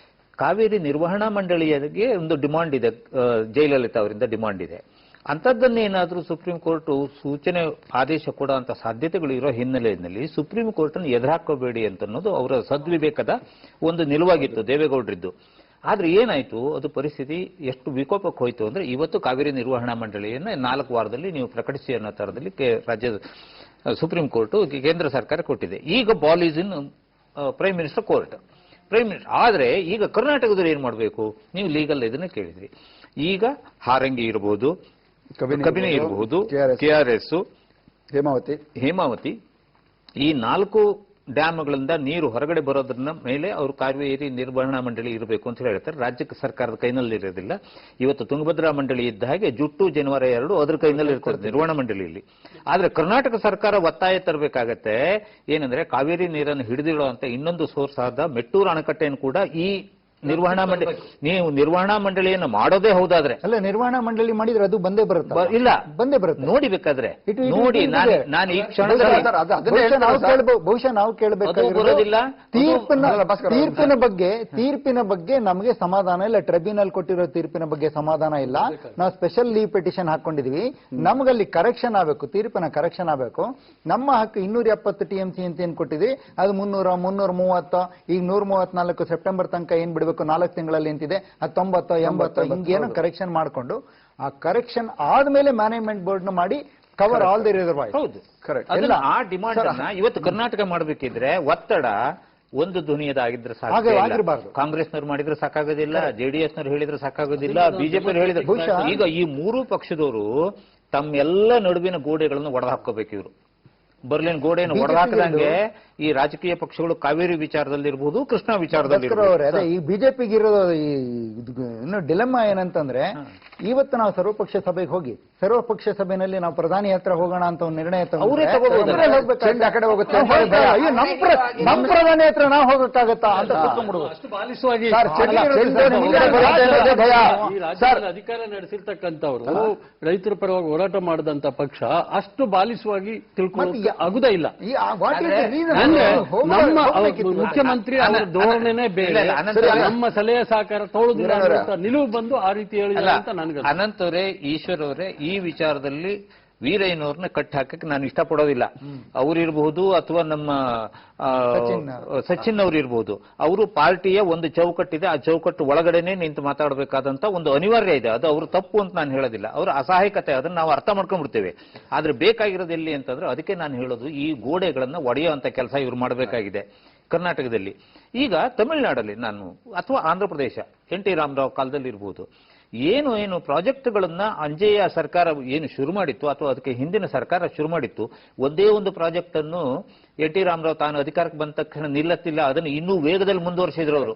Speaker 1: ಕಾವೇರಿ ನಿರ್ವಹಣಾ ಮಂಡಳಿಗೆ ಒಂದು ಡಿಮಾಂಡ್ ಇದೆ, ಜಯಲಲಿತಾ ಅವರಿಂದ ಡಿಮಾಂಡ್ ಇದೆ. ಅಂಥದ್ದನ್ನೇನಾದ್ರೂ ಸುಪ್ರೀಂ ಕೋರ್ಟ್ ಸೂಚನೆ ಆದೇಶ ಕೊಡೋ ಅಂತ ಸಾಧ್ಯತೆಗಳು ಇರೋ ಹಿನ್ನೆಲೆಯಲ್ಲಿ ಸುಪ್ರೀಂ ಕೋರ್ಟ್ ಅನ್ನು ಎದುರಾಕೋಬೇಡಿ ಅಂತ ಅನ್ನೋದು ಅವರ ಸದ್ವಿವೇಕದ ಒಂದು ನಿಲುವಾಗಿತ್ತು ದೇವೇಗೌಡರಿದ್ದು. ಆದ್ರೆ ಏನಾಯ್ತು, ಅದು ಪರಿಸ್ಥಿತಿ ಎಷ್ಟು ವಿಕೋಪಕ್ಕೆ ಹೋಯ್ತು ಅಂದ್ರೆ ಇವತ್ತು ಕಾವೇರಿ ನಿರ್ವಹಣಾ ಮಂಡಳಿಯನ್ನ 4 ವಾರದಲ್ಲಿ ನೀವು ಪ್ರಕಟಿಸಿ ಅನ್ನೋ ತರದಲ್ಲಿ ರಾಜ್ಯದ ಸುಪ್ರೀಂ ಕೋರ್ಟ್ ಕೇಂದ್ರ ಸರ್ಕಾರ ಕೊಟ್ಟಿದೆ. ಈಗ ball is in prime minister court. ಆದ್ರೆ ಈಗ ಕರ್ನಾಟಕದಲ್ಲಿ ಏನ್ ಮಾಡಬೇಕು? ನೀವು ಲೀಗಲ್ ಇದನ್ನ ಕೇಳಿದ್ರಿ. ಈಗ ಹಾರಂಗಿ ಇರಬಹುದು, ಕಬಿನಿ ಇರಬಹುದು, KRS, ಹೇಮಾವತಿ, ಈ 4 ಡ್ಯಾಮ್ಗಳಿಂದ ನೀರು ಹೊರಗಡೆ ಬರೋದ್ರ ಮೇಲೆ ಅವರು ಕಾವೇರಿ ನಿರ್ವಹಣಾ ಮಂಡಳಿ ಇರಬೇಕು ಅಂತ ಹೇಳ್ತಾರೆ. ರಾಜ್ಯ ಸರ್ಕಾರದ ಕೈನಲ್ಲಿ ಇರೋದಿಲ್ಲ. ಇವತ್ತು ತುಂಗಭದ್ರಾ ಮಂಡಳಿ ಇದ್ದ ಹಾಗೆ ಜುಟ್ಟು ಜನವರಿ 2 ಅದ್ರ ಕೈನಲ್ಲಿ ಇರ್ತಾರೆ ನಿರ್ವಹಣಾ ಮಂಡಳಿಯಲ್ಲಿ. ಆದ್ರೆ ಕರ್ನಾಟಕ ಸರ್ಕಾರ ಒತ್ತಾಯ ತರಬೇಕಾಗತ್ತೆ. ಏನಂದ್ರೆ ಕಾವೇರಿ ನೀರನ್ನು ಹಿಡಿದಿಡುವಂತ ಇನ್ನೊಂದು ಸೋರ್ಸ್ ಆದ ಮೆಟ್ಟೂರು ಅಣೆಕಟ್ಟೆಯನ್ನು ಕೂಡ ಈ ನಿರ್ವಹಣಾ ಮಂಡಳಿ, ನೀವು ನಿರ್ವಹಣಾ ಮಂಡಳಿಯನ್ನು ಮಾಡೋದೇ ಹೌದಾದ್ರೆ,
Speaker 4: ಅಲ್ಲ ನಿರ್ವಹಣಾ ಮಂಡಳಿ ಮಾಡಿದ್ರೆ ಅದು ಬಂದೇ ಬರುತ್ತೆ.
Speaker 1: ಇಲ್ಲ
Speaker 4: ಬಂದೇ ಬರುತ್ತೆ.
Speaker 1: ನೋಡಿ ಬೇಕಾದ್ರೆ ನೋಡಿ. ನಾನು ಈ ಕ್ಷಣದಲ್ಲಿ
Speaker 4: ಬಹುಶಃ ನಾವು ಕೇಳಬೇಕಾಗಿರೋದಿಲ್ಲ ತೀರ್ಪಿನ ಬಗ್ಗೆ ನಮಗೆ ಸಮಾಧಾನ ಇಲ್ಲ. ಟ್ರಿಬ್ಯುನಲ್ ಕೊಟ್ಟಿರೋ ತೀರ್ಪಿನ ಬಗ್ಗೆ ಸಮಾಧಾನ ಇಲ್ಲ. ನಾವು ಸ್ಪೆಷಲ್ ಲೀವ್ ಪಿಟಿಷನ್ ಹಾಕೊಂಡಿದೀವಿ. ನಮಗಲ್ಲಿ ಕರೆಕ್ಷನ್ ಆಗಬೇಕು, ತೀರ್ಪಿನ ಕರೆಕ್ಷನ್ ಆಗಬೇಕು. ನಮ್ಮ ಹಕ್ಕು 270 TMC ಅಂತ ಏನ್ ಕೊಟ್ಟಿದ್ವಿ ಅದು 300, 330, ಈಗ 134 ಸೆಪ್ಟೆಂಬರ್ ತನಕ ಏನ್ ಬಿಡಬೇಕು 4 ತಿಂಗಳಲ್ಲಿ ಅಂತಿದೆ. 90, 80 ಹಿಂಗೇನೋ ಕರೆಕ್ಷನ್ ಮಾಡಿಕೊಂಡು ಆ ಕರೆಕ್ಷನ್ ಆದ್ಮೇಲೆ ಮ್ಯಾನೇಜ್ಮೆಂಟ್ ಬೋರ್ಡ್ ನ ಮಾಡಿ ಕವರ್ ಆಲ್ ದಿ ರಿಸರ್ವಾಯರ್.
Speaker 1: ಹೌದು, ಆ ಡಿಮಾಂಡ್ ಅನ್ನ ಇವತ್ತು ಕರ್ನಾಟಕ ಮಾಡಬೇಕಿದ್ರೆ ಒತ್ತಡ ಒಂದು ಧ್ವನಿಯದಾಗಿದ್ರೆ ಸಾಕಾಗಬಾರದು. ಕಾಂಗ್ರೆಸ್ನವ್ರು ಮಾಡಿದ್ರೆ ಸಾಕಾಗೋದಿಲ್ಲ, JDSನವ್ರು ಹೇಳಿದ್ರೆ ಸಾಕಾಗೋದಿಲ್ಲ, ಬಿಜೆಪಿ ಹೇಳಿದ್ರೆ. ಈಗ ಈ 3 ಪಕ್ಷದವರು ತಮ್ಮೆಲ್ಲ ನಡುವಿನ ಗೋಡೆಗಳನ್ನು ಒಡೆದಾಕೋಬೇಕು. ಇವರು ಬರ್ಲಿನ್ ಗೋಡೆಯನ್ನು ಒಡೆದಾಕದಂಗೆ ಈ ರಾಜಕೀಯ ಪಕ್ಷಗಳು ಕಾವೇರಿ ವಿಚಾರದಲ್ಲಿ ಇರಬಹುದು, ಕೃಷ್ಣ ವಿಚಾರದಲ್ಲಿ
Speaker 4: ಅದೇ ಈ ಬಿಜೆಪಿಗೆ ಇರೋದು ಇನ್ನು ಡಿಲೆಮಾ ಏನಂತಂದ್ರೆ, ಇವತ್ತು ನಾವು ಸರ್ವಪಕ್ಷ ಸಭೆಗೆ ಹೋಗಿ ಸರ್ವಪಕ್ಷ ಸಭೆಯಲ್ಲಿ ನಾವು ಪ್ರಧಾನಿ ಹತ್ರ ಹೋಗೋಣ ಅಂತ ಒಂದು ನಿರ್ಣಯ ನಮ್ಮ ಪ್ರಧಾನಿ ಹತ್ರ ನಾವು ಹೋಗಕ್ಕಾಗತ್ತಾ ಅಂತ
Speaker 5: ಅಧಿಕಾರ ನಡೆಸಿರ್ತಕ್ಕಂಥವ್ರು ರೈತರ ಪರವಾಗಿ ಹೋರಾಟ ಮಾಡಿದಂತ ಪಕ್ಷ ಅಷ್ಟು ಬಾಲಿಸವಾಗಿ ತಿಳ್ಕೊಳ್ಳೋಕೆ ಆಗುದೇ ಇಲ್ಲ. ನಮ್ಮ ಮುಖ್ಯಮಂತ್ರಿ ಅವರ ಧೋರಣೆನೇ ಬೇರೆ, ನಮ್ಮ ಸಲಹೆ ಸಹಕಾರ ತಗೊಳ್ಳೋದಿಲ್ಲ ಅಂತ ನಿಲುವು ಬಂದು ಆ ರೀತಿ ಹೇಳಿಲ್ಲ ಅಂತ ನನಗೆ.
Speaker 1: ಅನಂತವರೇ, ಈಶ್ವರ್ ಅವರೇ, ಈ ವಿಚಾರದಲ್ಲಿ ವೀರಯ್ಯನವ್ರನ್ನ ಕಟ್ಟಿ ಹಾಕಕ್ಕೆ ನಾನು ಇಷ್ಟಪಡೋದಿಲ್ಲ. ಅವರಿರಬಹುದು ಅಥವಾ ನಮ್ಮ ಸಚಿನ್ ಅವರು ಇರಬಹುದು. ಅವರು ಪಾರ್ಟಿಯ ಒಂದು ಚೌಕಟ್ಟಿದೆ, ಆ ಚೌಕಟ್ಟು ಒಳಗಡೆನೆ ನಿಂತು ಮಾತಾಡಬೇಕಾದಂತ ಒಂದು ಅನಿವಾರ್ಯ ಇದೆ. ಅದು ಅವರು ತಪ್ಪು ಅಂತ ನಾನು ಹೇಳೋದಿಲ್ಲ, ಅವರ ಅಸಹಾಯಕತೆ, ಅದನ್ನ ನಾವು ಅರ್ಥ ಮಾಡ್ಕೊಂಡ್ಬಿಡ್ತೇವೆ. ಆದ್ರೆ ಬೇಕಾಗಿರೋದು ಎಲ್ಲಿ ಅಂತಂದ್ರೆ, ಅದಕ್ಕೆ ನಾನು ಹೇಳೋದು ಈ ಗೋಡೆಗಳನ್ನ ಒಡೆಯುವಂತ ಕೆಲಸ ಇವ್ರು ಮಾಡಬೇಕಾಗಿದೆ ಕರ್ನಾಟಕದಲ್ಲಿ. ಈಗ ತಮಿಳುನಾಡಲ್ಲಿ ನಾನು ಅಥವಾ ಆಂಧ್ರ ಪ್ರದೇಶ NT ರಾಮರಾವ್ ಕಾಲದಲ್ಲಿ ಇರಬಹುದು, ಏನು ಪ್ರಾಜೆಕ್ಟ್ಗಳನ್ನ ಅಂಜಯ್ಯ ಸರ್ಕಾರ ಏನು ಶುರು ಮಾಡಿತ್ತು ಅಥವಾ ಅದಕ್ಕೆ ಹಿಂದಿನ ಸರ್ಕಾರ ಶುರು ಮಾಡಿತ್ತು, ಒಂದೇ ಒಂದು ಪ್ರಾಜೆಕ್ಟ್ ಅನ್ನು NT ರಾಮರಾವ್ ತಾನು ಅಧಿಕಾರಕ್ಕೆ ಬಂದ ತಕ್ಷಣ ನಿಲ್ಲತ್ತಿಲ್ಲ, ಅದನ್ನು ಇನ್ನೂ ವೇಗದಲ್ಲಿ ಮುಂದುವರಿಸಿದ್ರು ಅವರು.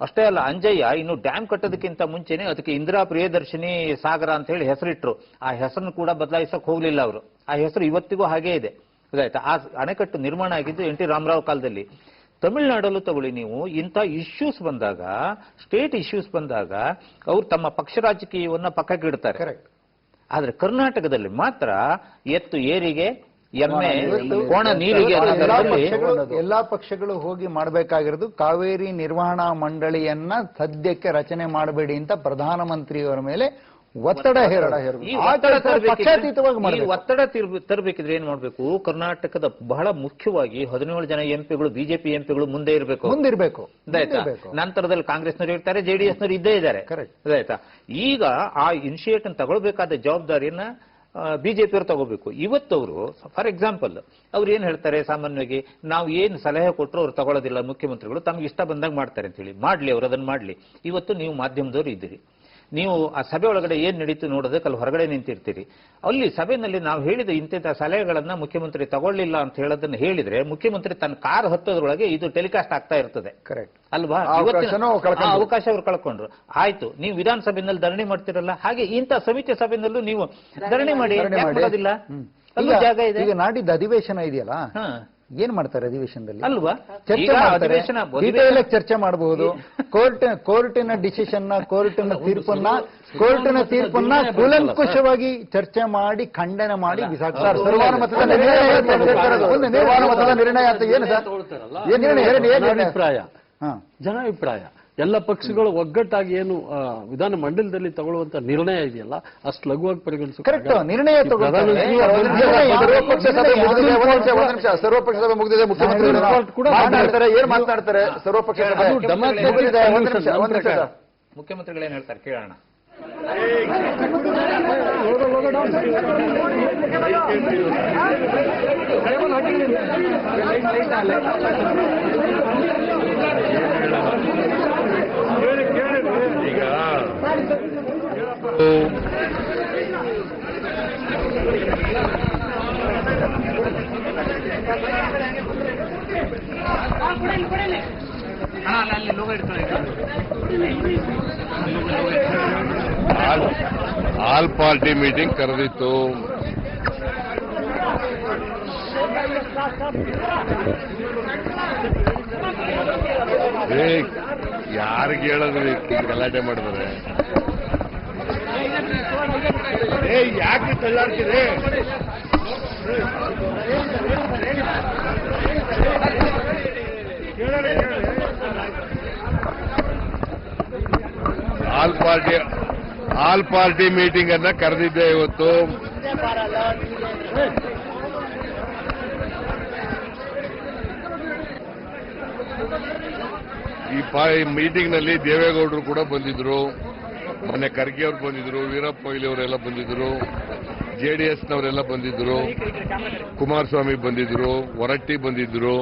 Speaker 1: ಅಷ್ಟೇ ಅಲ್ಲ, ಅಂಜಯ್ಯ ಇನ್ನು ಡ್ಯಾಮ್ ಕಟ್ಟೋದಕ್ಕಿಂತ ಮುಂಚೆನೆ ಅದಕ್ಕೆ ಇಂದಿರಾ ಪ್ರಿಯದರ್ಶಿನಿ ಸಾಗರ ಅಂತ ಹೇಳಿ ಹೆಸರಿಟ್ರು. ಆ ಹೆಸರನ್ನು ಕೂಡ ಬದಲಾಯಿಸಕ್ ಹೋಗ್ಲಿಲ್ಲ ಅವರು. ಆ ಹೆಸರು ಇವತ್ತಿಗೂ ಹಾಗೇ ಇದೆ. ಗೊತ್ತಾಯ್ತಾ? ಆ ಅಣೆಕಟ್ಟು ನಿರ್ಮಾಣ ಆಗಿದ್ದು NT ರಾಮರಾವ್ ಕಾಲದಲ್ಲಿ. ತಮಿಳುನಾಡಲ್ಲೂ ತಗೊಳ್ಳಿ ನೀವು, ಇಂಥ ಇಶ್ಯೂಸ್ ಬಂದಾಗ, ಸ್ಟೇಟ್ ಇಶ್ಯೂಸ್ ಬಂದಾಗ ಅವ್ರು ತಮ್ಮ ಪಕ್ಷ ರಾಜಕೀಯವನ್ನ ಪಕ್ಕಕ್ಕೆ ಇಡ್ತಾರೆ. ಆದ್ರೆ ಕರ್ನಾಟಕದಲ್ಲಿ ಮಾತ್ರ ಎತ್ತು ಏರಿಗೆ ಎಮ್ಮೆ ಕೋಣ ನೀರಿಗೆ
Speaker 4: ಎಲ್ಲಾ ಪಕ್ಷಗಳು ಹೋಗಿ ಮಾಡಬೇಕಾಗಿರೋದು ಕಾವೇರಿ ನಿರ್ವಹಣಾ ಮಂಡಳಿಯನ್ನ ಸದ್ಯಕ್ಕೆ ರಚನೆ ಮಾಡಬೇಡಿ ಅಂತ ಪ್ರಧಾನಮಂತ್ರಿಯವರ ಮೇಲೆ ಒತ್ತಡ ಪಕ್ಷಾತೀತವಾಗಿ
Speaker 1: ಒತ್ತಡ ತರಬೇಕಿದ್ರೆ ಏನ್ ಮಾಡ್ಬೇಕು? ಕರ್ನಾಟಕದ ಬಹಳ ಮುಖ್ಯವಾಗಿ 17 ಜನ ಎಂಪಿಗಳು ಬಿಜೆಪಿ ಎಂಪಿಗಳು ಮುಂದೆ
Speaker 4: ಮುಂದಿರ್ಬೇಕು.
Speaker 1: ನಂತರದಲ್ಲಿ ಕಾಂಗ್ರೆಸ್ನವರು ಇರ್ತಾರೆ, ಜೆಡಿಎಸ್ನವರು ಇದ್ದೇ ಇದ್ದಾರೆ. ಆಯ್ತಾ? ಈಗ ಆ ಇನಿಷಿಯೇಟಿವ್ ತಗೊಳ್ಬೇಕಾದ ಜವಾಬ್ದಾರಿಯನ್ನ ಬಿಜೆಪಿಯವರು ತಗೋಬೇಕು. ಇವತ್ತವರು ಫಾರ್ ಎಕ್ಸಾಂಪಲ್ ಅವ್ರು ಏನ್ ಹೇಳ್ತಾರೆ, ಸಾಮಾನ್ಯವಾಗಿ ನಾವು ಏನ್ ಸಲಹೆ ಕೊಟ್ಟರು ಅವ್ರು ತಗೊಳ್ಳೋದಿಲ್ಲ, ಮುಖ್ಯಮಂತ್ರಿಗಳು ತಮ್ಗೆ ಇಷ್ಟ ಬಂದಾಗ ಮಾಡ್ತಾರೆ ಅಂತ ಹೇಳಿ. ಮಾಡ್ಲಿ, ಅವ್ರು ಅದನ್ನ ಮಾಡ್ಲಿ. ಇವತ್ತು ನೀವು ಮಾಧ್ಯಮದವರು ಇದ್ದೀರಿ, ನೀವು ಆ ಸಭೆ ಒಳಗಡೆ ಏನ್ ನಡೀತು ನೋಡೋದಕ್ಕೆ ಅಲ್ಲಿ ಹೊರಗಡೆ ನಿಂತಿರ್ತೀರಿ. ಅಲ್ಲಿ ಸಭೆಯಲ್ಲಿ ನಾವು ಹೇಳಿದ ಇಂಥ ಸಲಹೆಗಳನ್ನ ಮುಖ್ಯಮಂತ್ರಿ ತಗೊಳ್ಳಿಲ್ಲ ಅಂತ ಹೇಳೋದನ್ನ ಹೇಳಿದ್ರೆ ಮುಖ್ಯಮಂತ್ರಿ ತನ್ನ ಕಾರ್ ಹತ್ತೋದ್ರೊಳಗೆ ಇದು ಟೆಲಿಕಾಸ್ಟ್ ಆಗ್ತಾ ಇರ್ತದೆ.
Speaker 2: ಕರೆಕ್ಟ್
Speaker 1: ಅಲ್ವಾ? ಅವಕಾಶ ಅವ್ರು ಕಳ್ಕೊಂಡ್ರು. ಆಯ್ತು, ನೀವು ವಿಧಾನಸಭೆಯಲ್ಲಿ ಧರಣಿ ಮಾಡ್ತಿರಲ್ಲ, ಹಾಗೆ ಇಂಥ ಸಮಿತಿ ಸಭೆಯಲ್ಲೂ ನೀವು ಧರಣಿ ಮಾಡಿ. ಜಾಗ ಇದೆ.
Speaker 4: ಈಗ ನಾಡಿದ್ದು ಅಧಿವೇಶನ ಇದೆಯಲ್ಲ, ಏನ್ ಮಾಡ್ತಾರೆ ಅಧಿವೇಶನದಲ್ಲಿ?
Speaker 1: ಅಲ್ವಾ?
Speaker 4: ಚರ್ಚೆ ಮಾಡಬಹುದು. ಕೋರ್ಟಿನ ಡಿಸಿಷನ್, ಕೋರ್ಟಿನ ತೀರ್ಪನ್ನ ಕೂಲಂಕುಷವಾಗಿ ಚರ್ಚೆ ಮಾಡಿ ಖಂಡನೆ ಮಾಡಿ ಬಿಸಾಕ್ತಾರೆ.
Speaker 2: ಸರ್ವಾನುಮತದ ನಿರ್ಣಯ ಅಂತ ಏನು
Speaker 5: ಜನಾಭಿಪ್ರಾಯ ಜನಾಭಿಪ್ರಾಯ ಎಲ್ಲ ಪಕ್ಷಗಳು ಒಗ್ಗಟ್ಟಾಗಿ ಏನು ವಿಧಾನ ಮಂಡಲದಲ್ಲಿ ತಗೊಳ್ಳುವಂತ ನಿರ್ಣಯ ಇದೆಯಲ್ಲ ಅಷ್ಟು ಲಘುವಾಗಿ ಪರಿಗಣಿಸ.
Speaker 4: ಕರೆಕ್ಟ್, ನಿರ್ಣಯ
Speaker 2: ಸರ್ವಪಕ್ಷ ಸಭೆ ಮುಗಿದಿದೆ, ಮುಖ್ಯಮಂತ್ರಿಗಳು ಕೂಡ ಏನ್ ಮಾತನಾಡ್ತಾರೆ? ಸರ್ವಪಕ್ಷ
Speaker 1: ಮುಖ್ಯಮಂತ್ರಿಗಳೇನ್ ಹೇಳ್ತಾರೆ ಕೇಳೋಣ.
Speaker 6: ಈಗ ಆಲ್ ಪಾರ್ಟಿ ಮೀಟಿಂಗ್ ಕರೆದಿತ್ತು. ಯಾರಿಗೆ ಹೇಳಿದ್ರಿ ಗಲಾಟೆ ಮಾಡಿದ್ರೆ? ಯಾಕೆ ತಳ್ಳಾಡ್ತೀರಿ? ಆಲ್ ಪಾರ್ಟಿ ಮೀಟಿಂಗ್ ಅನ್ನ ಕರೆದಿದ್ದೆ ಇವತ್ತು. ಈ ಮೀಟಿಂಗ್ ನಲ್ಲಿ ದೇವೇಗೌಡರು ಕೂಡ ಬಂದಿದ್ರು, ಮೊನ್ನೆ ಖರ್ಗೆ ಅವರು ಬಂದಿದ್ರು, ವೀರಪ್ಪ ಮೊಯ್ಲಿ ಅವರೆಲ್ಲ ಬಂದಿದ್ರು, ಜೆಡಿಎಸ್ನವರೆಲ್ಲ ಬಂದಿದ್ರು, ಕುಮಾರಸ್ವಾಮಿ ಬಂದಿದ್ರು, ಹೊರಟ್ಟಿ ಬಂದಿದ್ರು.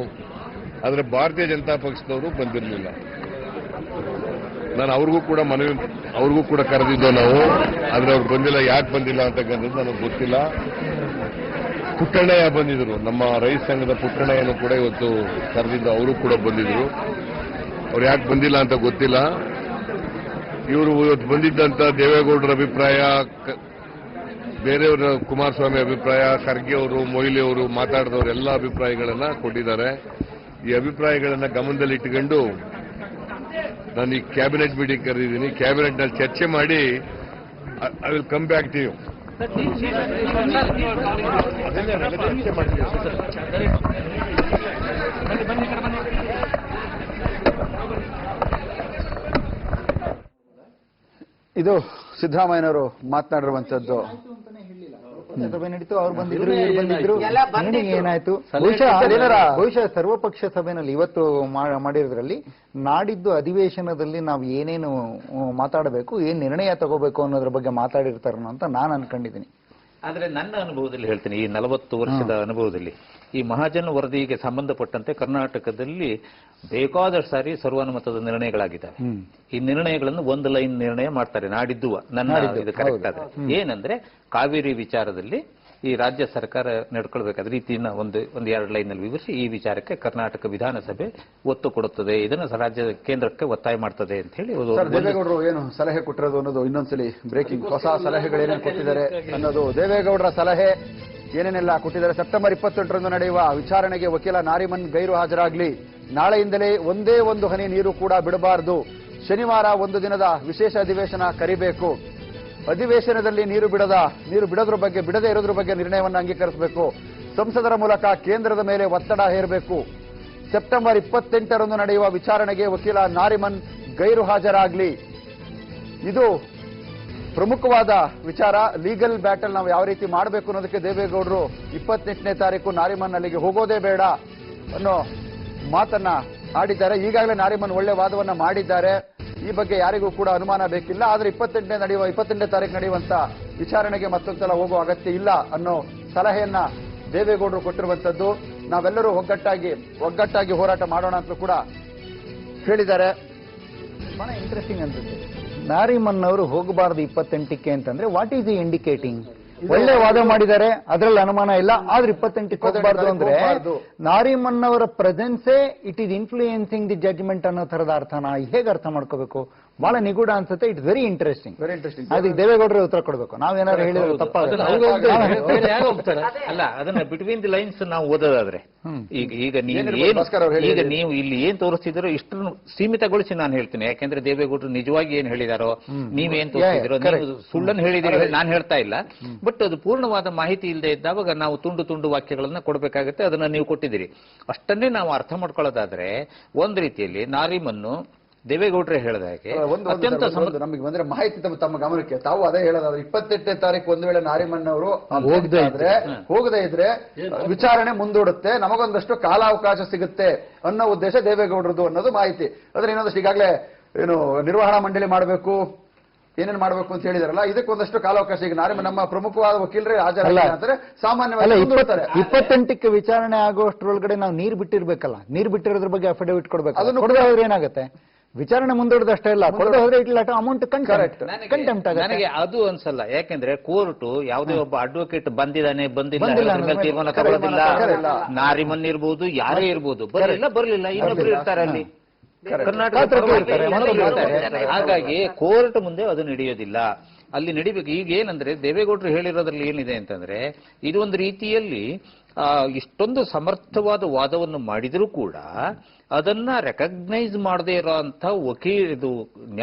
Speaker 6: ಆದ್ರೆ ಭಾರತೀಯ ಜನತಾ ಪಕ್ಷದವರು ಬಂದಿರಲಿಲ್ಲ. ನಾನು ಅವ್ರಿಗೂ ಕೂಡ ಕರೆದಿದ್ದು ನಾವು, ಆದ್ರೆ ಅವ್ರು ಬಂದಿಲ್ಲ. ಯಾಕೆ ಬಂದಿಲ್ಲ ಅಂತಕ್ಕಂಥದ್ದು ನನಗೆ ಗೊತ್ತಿಲ್ಲ. ಪುಟ್ಟಣ್ಣಯ್ಯ ಬಂದಿದ್ರು, ನಮ್ಮ ರೈತ ಸಂಘದ ಪುಟ್ಟಣ್ಣಯ್ಯನು ಕೂಡ ಇವತ್ತು ಕರೆದಿದ್ದು, ಅವರು ಕೂಡ ಬಂದಿದ್ರು. ಅವ್ರು ಯಾಕೆ ಬಂದಿಲ್ಲ ಅಂತ ಗೊತ್ತಿಲ್ಲ. ಇವರು ಇವತ್ತು ಬಂದಿದ್ದಂತ ದೇವೇಗೌಡರ ಅಭಿಪ್ರಾಯ, ಬೇರೆಯವರ ಕುಮಾರಸ್ವಾಮಿ ಅಭಿಪ್ರಾಯ, ಖರ್ಗೆ ಅವರು, ಮೊಯ್ಲಿ ಅವರು ಮಾತಾಡಿದವರು ಎಲ್ಲ ಅಭಿಪ್ರಾಯಗಳನ್ನ ಕೊಟ್ಟಿದ್ದಾರೆ. ಈ ಅಭಿಪ್ರಾಯಗಳನ್ನ ಗಮನದಲ್ಲಿಟ್ಟುಕೊಂಡು ನಾನು ಈ ಕ್ಯಾಬಿನೆಟ್ ಮೀಟಿಂಗ್ ಕರೆದಿದ್ದೀನಿ. ಕ್ಯಾಬಿನೆಟ್ ನಲ್ಲಿ ಚರ್ಚೆ ಮಾಡಿ I will come back to you.
Speaker 2: ಇದು ಸಿದ್ದರಾಮಯ್ಯನವರು ಮಾತನಾಡಿರುವಂತದ್ದು.
Speaker 4: ಸಭೆ ನಡೀತು, ಅವ್ರು ಬಂದಿದ್ರು, ಇವ್ರು ಬಂದಿದ್ರು, ಏನಾಯ್ತು? ಬಹುಶಃ ಸರ್ವಪಕ್ಷ ಸಭೆಯಲ್ಲಿ ಇವತ್ತು ಮಾಡಿರೋದ್ರಲ್ಲಿ ನಾಡಿದ್ದು ಅಧಿವೇಶನದಲ್ಲಿ ನಾವು ಏನೇನು ಮಾತಾಡಬೇಕು, ಏನ್ ನಿರ್ಣಯ ತಗೋಬೇಕು ಅನ್ನೋದ್ರ ಬಗ್ಗೆ ಮಾತಾಡಿರ್ತಾರ ಅಂತ ನಾನು ಅನ್ಕೊಂಡಿದ್ದೀನಿ.
Speaker 1: ಆದ್ರೆ ನನ್ನ ಅನುಭವದಲ್ಲಿ ಹೇಳ್ತೀನಿ, ಈ 40 ವರ್ಷದ ಅನುಭವದಲ್ಲಿ ಈ ಮಹಾಜನ್ ವರದಿಗೆ ಸಂಬಂಧಪಟ್ಟಂತೆ ಕರ್ನಾಟಕದಲ್ಲಿ ಬೇಕಾದಷ್ಟು ಸಾರಿ ಸರ್ವಾನುಮತದ ನಿರ್ಣಯಗಳಾಗಿದ್ದಾವೆ. ಈ ನಿರ್ಣಯಗಳನ್ನು ಒಂದು ಲೈನ್ ನಿರ್ಣಯ ಮಾಡ್ತಾರೆ ನಾಡಿದ್ದು. ನನ್ನ ಇದು ಕರೆಕ್ಟ್ ಆದ್ರೆ ಏನಂದ್ರೆ, ಕಾವೇರಿ ವಿಚಾರದಲ್ಲಿ ಈ ರಾಜ್ಯ ಸರ್ಕಾರ ನಡ್ಕೊಳ್ಬೇಕಾದ ರೀತಿಯನ್ನ ಒಂದು 2 ಲೈನಲ್ಲಿ ವಿವರಿಸಿ ಈ ವಿಚಾರಕ್ಕೆ ಕರ್ನಾಟಕ ವಿಧಾನಸಭೆ ಒತ್ತು ಕೊಡುತ್ತದೆ, ಇದನ್ನು ರಾಜ್ಯ ಕೇಂದ್ರಕ್ಕೆ ಒತ್ತಾಯ ಮಾಡ್ತದೆ ಅಂತ ಹೇಳಿ
Speaker 2: ದೇವೇಗೌಡರು ಏನು ಸಲಹೆ ಕೊಟ್ಟಿರೋದು ಅನ್ನೋದು ಇನ್ನೊಂದ್ಸಲಿ ಬ್ರೇಕಿಂಗ್. ಹೊಸ ಸಲಹೆಗಳೇನೇನು ಕೊಟ್ಟಿದ್ದಾರೆ ಅನ್ನೋದು, ದೇವೇಗೌಡರ ಸಲಹೆ ಏನೇನೆಲ್ಲ ಕೊಟ್ಟಿದ್ದಾರೆ. ಸೆಪ್ಟೆಂಬರ್ 28ರಂದು ನಡೆಯುವ ವಿಚಾರಣೆಗೆ ವಕೀಲ ನಾರಿಮನ್ ಗೈರು ಹಾಜರಾಗ್ಲಿ, ನಾಳೆಯಿಂದಲೇ ಒಂದೇ ಒಂದು ಹನಿ ನೀರು ಕೂಡ ಬಿಡಬಾರದು, ಶನಿವಾರ ಒಂದು ದಿನದ ವಿಶೇಷ ಅಧಿವೇಶನ ಕರಿಬೇಕು, ಅಧಿವೇಶನದಲ್ಲಿ ನೀರು ಬಿಡೋದ್ರ ಬಗ್ಗೆ ಬಿಡದೇ ಇರೋದ್ರ ಬಗ್ಗೆ ನಿರ್ಣಯವನ್ನು ಅಂಗೀಕರಿಸಬೇಕು. ಸಂಸದರ ಮೂಲಕ ಕೇಂದ್ರದ ಮೇಲೆ ಒತ್ತಡ ಹೇರಬೇಕು. ಸೆಪ್ಟೆಂಬರ್ 28ರಂದು ನಡೆಯುವ ವಿಚಾರಣೆಗೆ ವಕೀಲ ನಾರಿಮನ್ ಗೈರು ಹಾಜರಾಗಲಿ. ಇದು ಪ್ರಮುಖವಾದ ವಿಚಾರ. ಲೀಗಲ್ ಬ್ಯಾಟಲ್ ನಾವು ಯಾವ ರೀತಿ ಮಾಡಬೇಕು ಅನ್ನೋದಕ್ಕೆ ದೇವೇಗೌಡರು 28ನೇ ತಾರೀಕು ನಾರಿಮನ್ ಅಲ್ಲಿಗೆ ಹೋಗೋದೇ ಬೇಡ ಅನ್ನೋ ಮಾತನ್ನ ಆಡಿದ್ದಾರೆ. ಈಗಾಗಲೇ ನಾರಿಮನ್ ಒಳ್ಳೆ ವಾದವನ್ನ ಮಾಡಿದ್ದಾರೆ. ಈ ಬಗ್ಗೆ ಯಾರಿಗೂ ಕೂಡ ಅನುಮಾನ ಬೇಕಿಲ್ಲ. ಆದರೆ 28ನೇ ತಾರೀಕು ನಡೆಯುವಂತ ವಿಚಾರಣೆಗೆ ಮತ್ತೊಂದ್ಸಲ ಹೋಗುವ ಅಗತ್ಯ ಇಲ್ಲ ಅನ್ನೋ ಸಲಹೆಯನ್ನ ದೇವೇಗೌಡರು ಕೊಟ್ಟಿರುವಂತದ್ದು. ನಾವೆಲ್ಲರೂ ಒಗ್ಗಟ್ಟಾಗಿ ಹೋರಾಟ ಮಾಡೋಣ ಅಂತ ಕೂಡ ಹೇಳಿದ್ದಾರೆ.
Speaker 4: ಬಹಳ ಇಂಟ್ರೆಸ್ಟಿಂಗ್ ಅನ್ಸುತ್ತೆ. ನಾರಿಮನ್ ಅವರು ಹೋಗಬಾರದು 28ಕ್ಕೆ ಅಂತಂದ್ರೆ ವಾಟ್ ಈಸ್ ಈ ಇಂಡಿಕೇಟಿಂಗ್? ಒಳ್ಳೆ ವಾದ ಮಾಡಿದ್ದಾರೆ, ಅದರಲ್ಲಿ ಅನುಮಾನ ಇಲ್ಲ. ಆದ್ರೆ 28ಕ್ಕೆ ಹೋಗಬಾರ್ದು ಅಂದ್ರೆ ನಾರಿಮನ್ ಅವರ ಪ್ರೆಸೆನ್ಸೇ it is influencing the judgement ಅನ್ನೋ ತರದ ಅರ್ಥನ ಹೇಗೆ ಅರ್ಥ ಮಾಡ್ಕೋಬೇಕು? ಬಹಳ ನಿಗೂಢ ಅನ್ಸುತ್ತೆ. It's very interesting. ಅದಕ್ಕೆ ದೇವೇಗೌಡರು ಉತ್ತರ ಕೊಡಬೇಕು. ನಾವೇನಾದ್ರು ಹೇಳಿದ್ರೆ ತಪ್ಪಾಗುತ್ತೆ.
Speaker 1: ಅಲ್ಲ, ಅದನ್ನ ಬಿಟ್ವೀನ್ ದಿ ಲೈನ್ಸ್ ನಾವು ಓದೋದಾದ್ರೆ ಈಗ ನೀವು ಇಲ್ಲಿ ಏನ್ ತೋರಿಸ್ತಿದ್ರು ಇಷ್ಟನ್ನು ಸೀಮಿತಗೊಳಿಸಿ ನಾನು ಹೇಳ್ತೀನಿ. ಯಾಕೆಂದ್ರೆ ದೇವೇಗೌಡರು ನಿಜವಾಗಿ ಏನ್ ಹೇಳಿದಾರೋ, ನೀವೇನ್ ತೋರಿಸಿದಿರೋ, ನೀವು ಸುಳ್ಳನ್ನು ಹೇಳಿದಿರೋ ನಾನು ಹೇಳ್ತಾ ಇಲ್ಲ. ಬಟ್ ಅದು ಪೂರ್ಣವಾದ ಮಾಹಿತಿ ಇಲ್ಲದೆ ಇದ್ದಾಗ ನಾವು ತುಂಡು ವಾಕ್ಯಗಳನ್ನ ಕೊಡಬೇಕಾಗುತ್ತೆ. ಅದನ್ನ ನೀವು ಕೊಟ್ಟಿದ್ದೀರಿ. ಅಷ್ಟನ್ನೇ ನಾವು ಅರ್ಥ ಮಾಡ್ಕೊಳ್ಳೋದಾದ್ರೆ ಒಂದ್ ರೀತಿಯಲ್ಲಿ ನಾರಿಮನ್ನು ದೇವೇಗೌಡರೇ ಹೇಳಿದ ಹಾಗೆ ಅತ್ಯಂತ
Speaker 2: ನಮಗೆ ಬಂದ್ರೆ ಮಾಹಿತಿ ತಮ್ಮ ಗಮನಕ್ಕೆ ತಾವು ಅದೇ ಹೇಳೋದಾದ್ರೆ 28ನೇ ತಾರೀಕು ಒಂದು ವೇಳೆ ನಾರಿಮನ್ ಅವರು ಹೋಗದೇ ಇದ್ರೆ ವಿಚಾರಣೆ ಮುಂದೂಡುತ್ತೆ, ನಮಗೊಂದಷ್ಟು ಕಾಲಾವಕಾಶ ಸಿಗುತ್ತೆ ಅನ್ನೋ ಉದ್ದೇಶ ದೇವೇಗೌಡರದು ಅನ್ನೋದು ಮಾಹಿತಿ. ಅದ್ರ ಇನ್ನೊಂದಷ್ಟು ಈಗಾಗಲೇ ಏನು ನಿರ್ವಹಣಾ ಮಂಡಳಿ ಮಾಡಬೇಕು, ಏನೇನು ಮಾಡಬೇಕು ಅಂತ ಹೇಳಿದಾರಲ್ಲ, ಇದಕ್ಕೊಂದಷ್ಟು ಕಾಲಾವಕಾಶ. ಈಗ ನಾರಿಮನ್ ನಮ್ಮ ಪ್ರಮುಖವಾದ ವಕೀಲರೇ ಹಾಜರಾಗಿಲ್ಲ ಅಂದ್ರೆ ಸಾಮಾನ್ಯವಾಗಿ
Speaker 4: 28ಕ್ಕೆ ವಿಚಾರಣೆ ಆಗುವಷ್ಟರೊಳಗಡೆ ನಾವು ನೀರು ಬಿಟ್ಟಿರ್ಬೇಕಲ್ಲ. ನೀರು ಬಿಟ್ಟಿರೋದ್ರ ಬಗ್ಗೆ ಅಫಿಡವಿಟ್ ಕೊಡ್ಬೇಕು. ಅದನ್ನು ಕೊಡದೆ ಹೋದ್ರೆ ಏನಾಗುತ್ತೆ? ವಿಚಾರಣೆ ಮುಂದೂಡೋದಷ್ಟೇ ಇಲ್ಲ, ಕೊಡದೆ ಹೋದ್ರೆ ಇಟ್ ಅಮೌಂಟ್ ಕಂಟೆಂಪ್ಟ್ ಆಗುತ್ತೆ.
Speaker 1: ನನಗೆ ಅದು ಅನ್ಸಲ್ಲ. ಯಾಕೆಂದ್ರೆ ಕೋರ್ಟ್ ಯಾವುದೇ ಒಬ್ಬ ಅಡ್ವೊಕೇಟ್ ಬಂದಿಲ್ಲ ತೀರ್ಮಾನ ತಗೊಳ್ಳೋದಿಲ್ಲ. ನಾರಿಮನ್ ಇರ್ಬೋದು, ಯಾರೇ ಇರ್ಬೋದು, ಬರಲಿಲ್ಲ ಇನ್ನೊಬ್ರು ಇರ್ತಾರೆ ಅಲ್ಲಿ ಹಾಗಾಗಿ ಕೋರ್ಟ್ ಮುಂದೆ ಅದು ನಡೆಯೋದಿಲ್ಲ, ಅಲ್ಲಿ ನಡಿಬೇಕು. ಈಗ ಏನಂದ್ರೆ ದೇವೇಗೌಡರು ಹೇಳಿರೋದ್ರಲ್ಲಿ ಏನಿದೆ ಅಂತಂದ್ರೆ, ಇದು ಒಂದು ರೀತಿಯಲ್ಲಿ ಇಷ್ಟೊಂದು ಸಮರ್ಥವಾದ ವಾದವನ್ನು ಮಾಡಿದರೂ ಕೂಡ ಅದನ್ನ ರೆಕಗ್ನೈಸ್ ಮಾಡದೇ ಇರೋಂಥ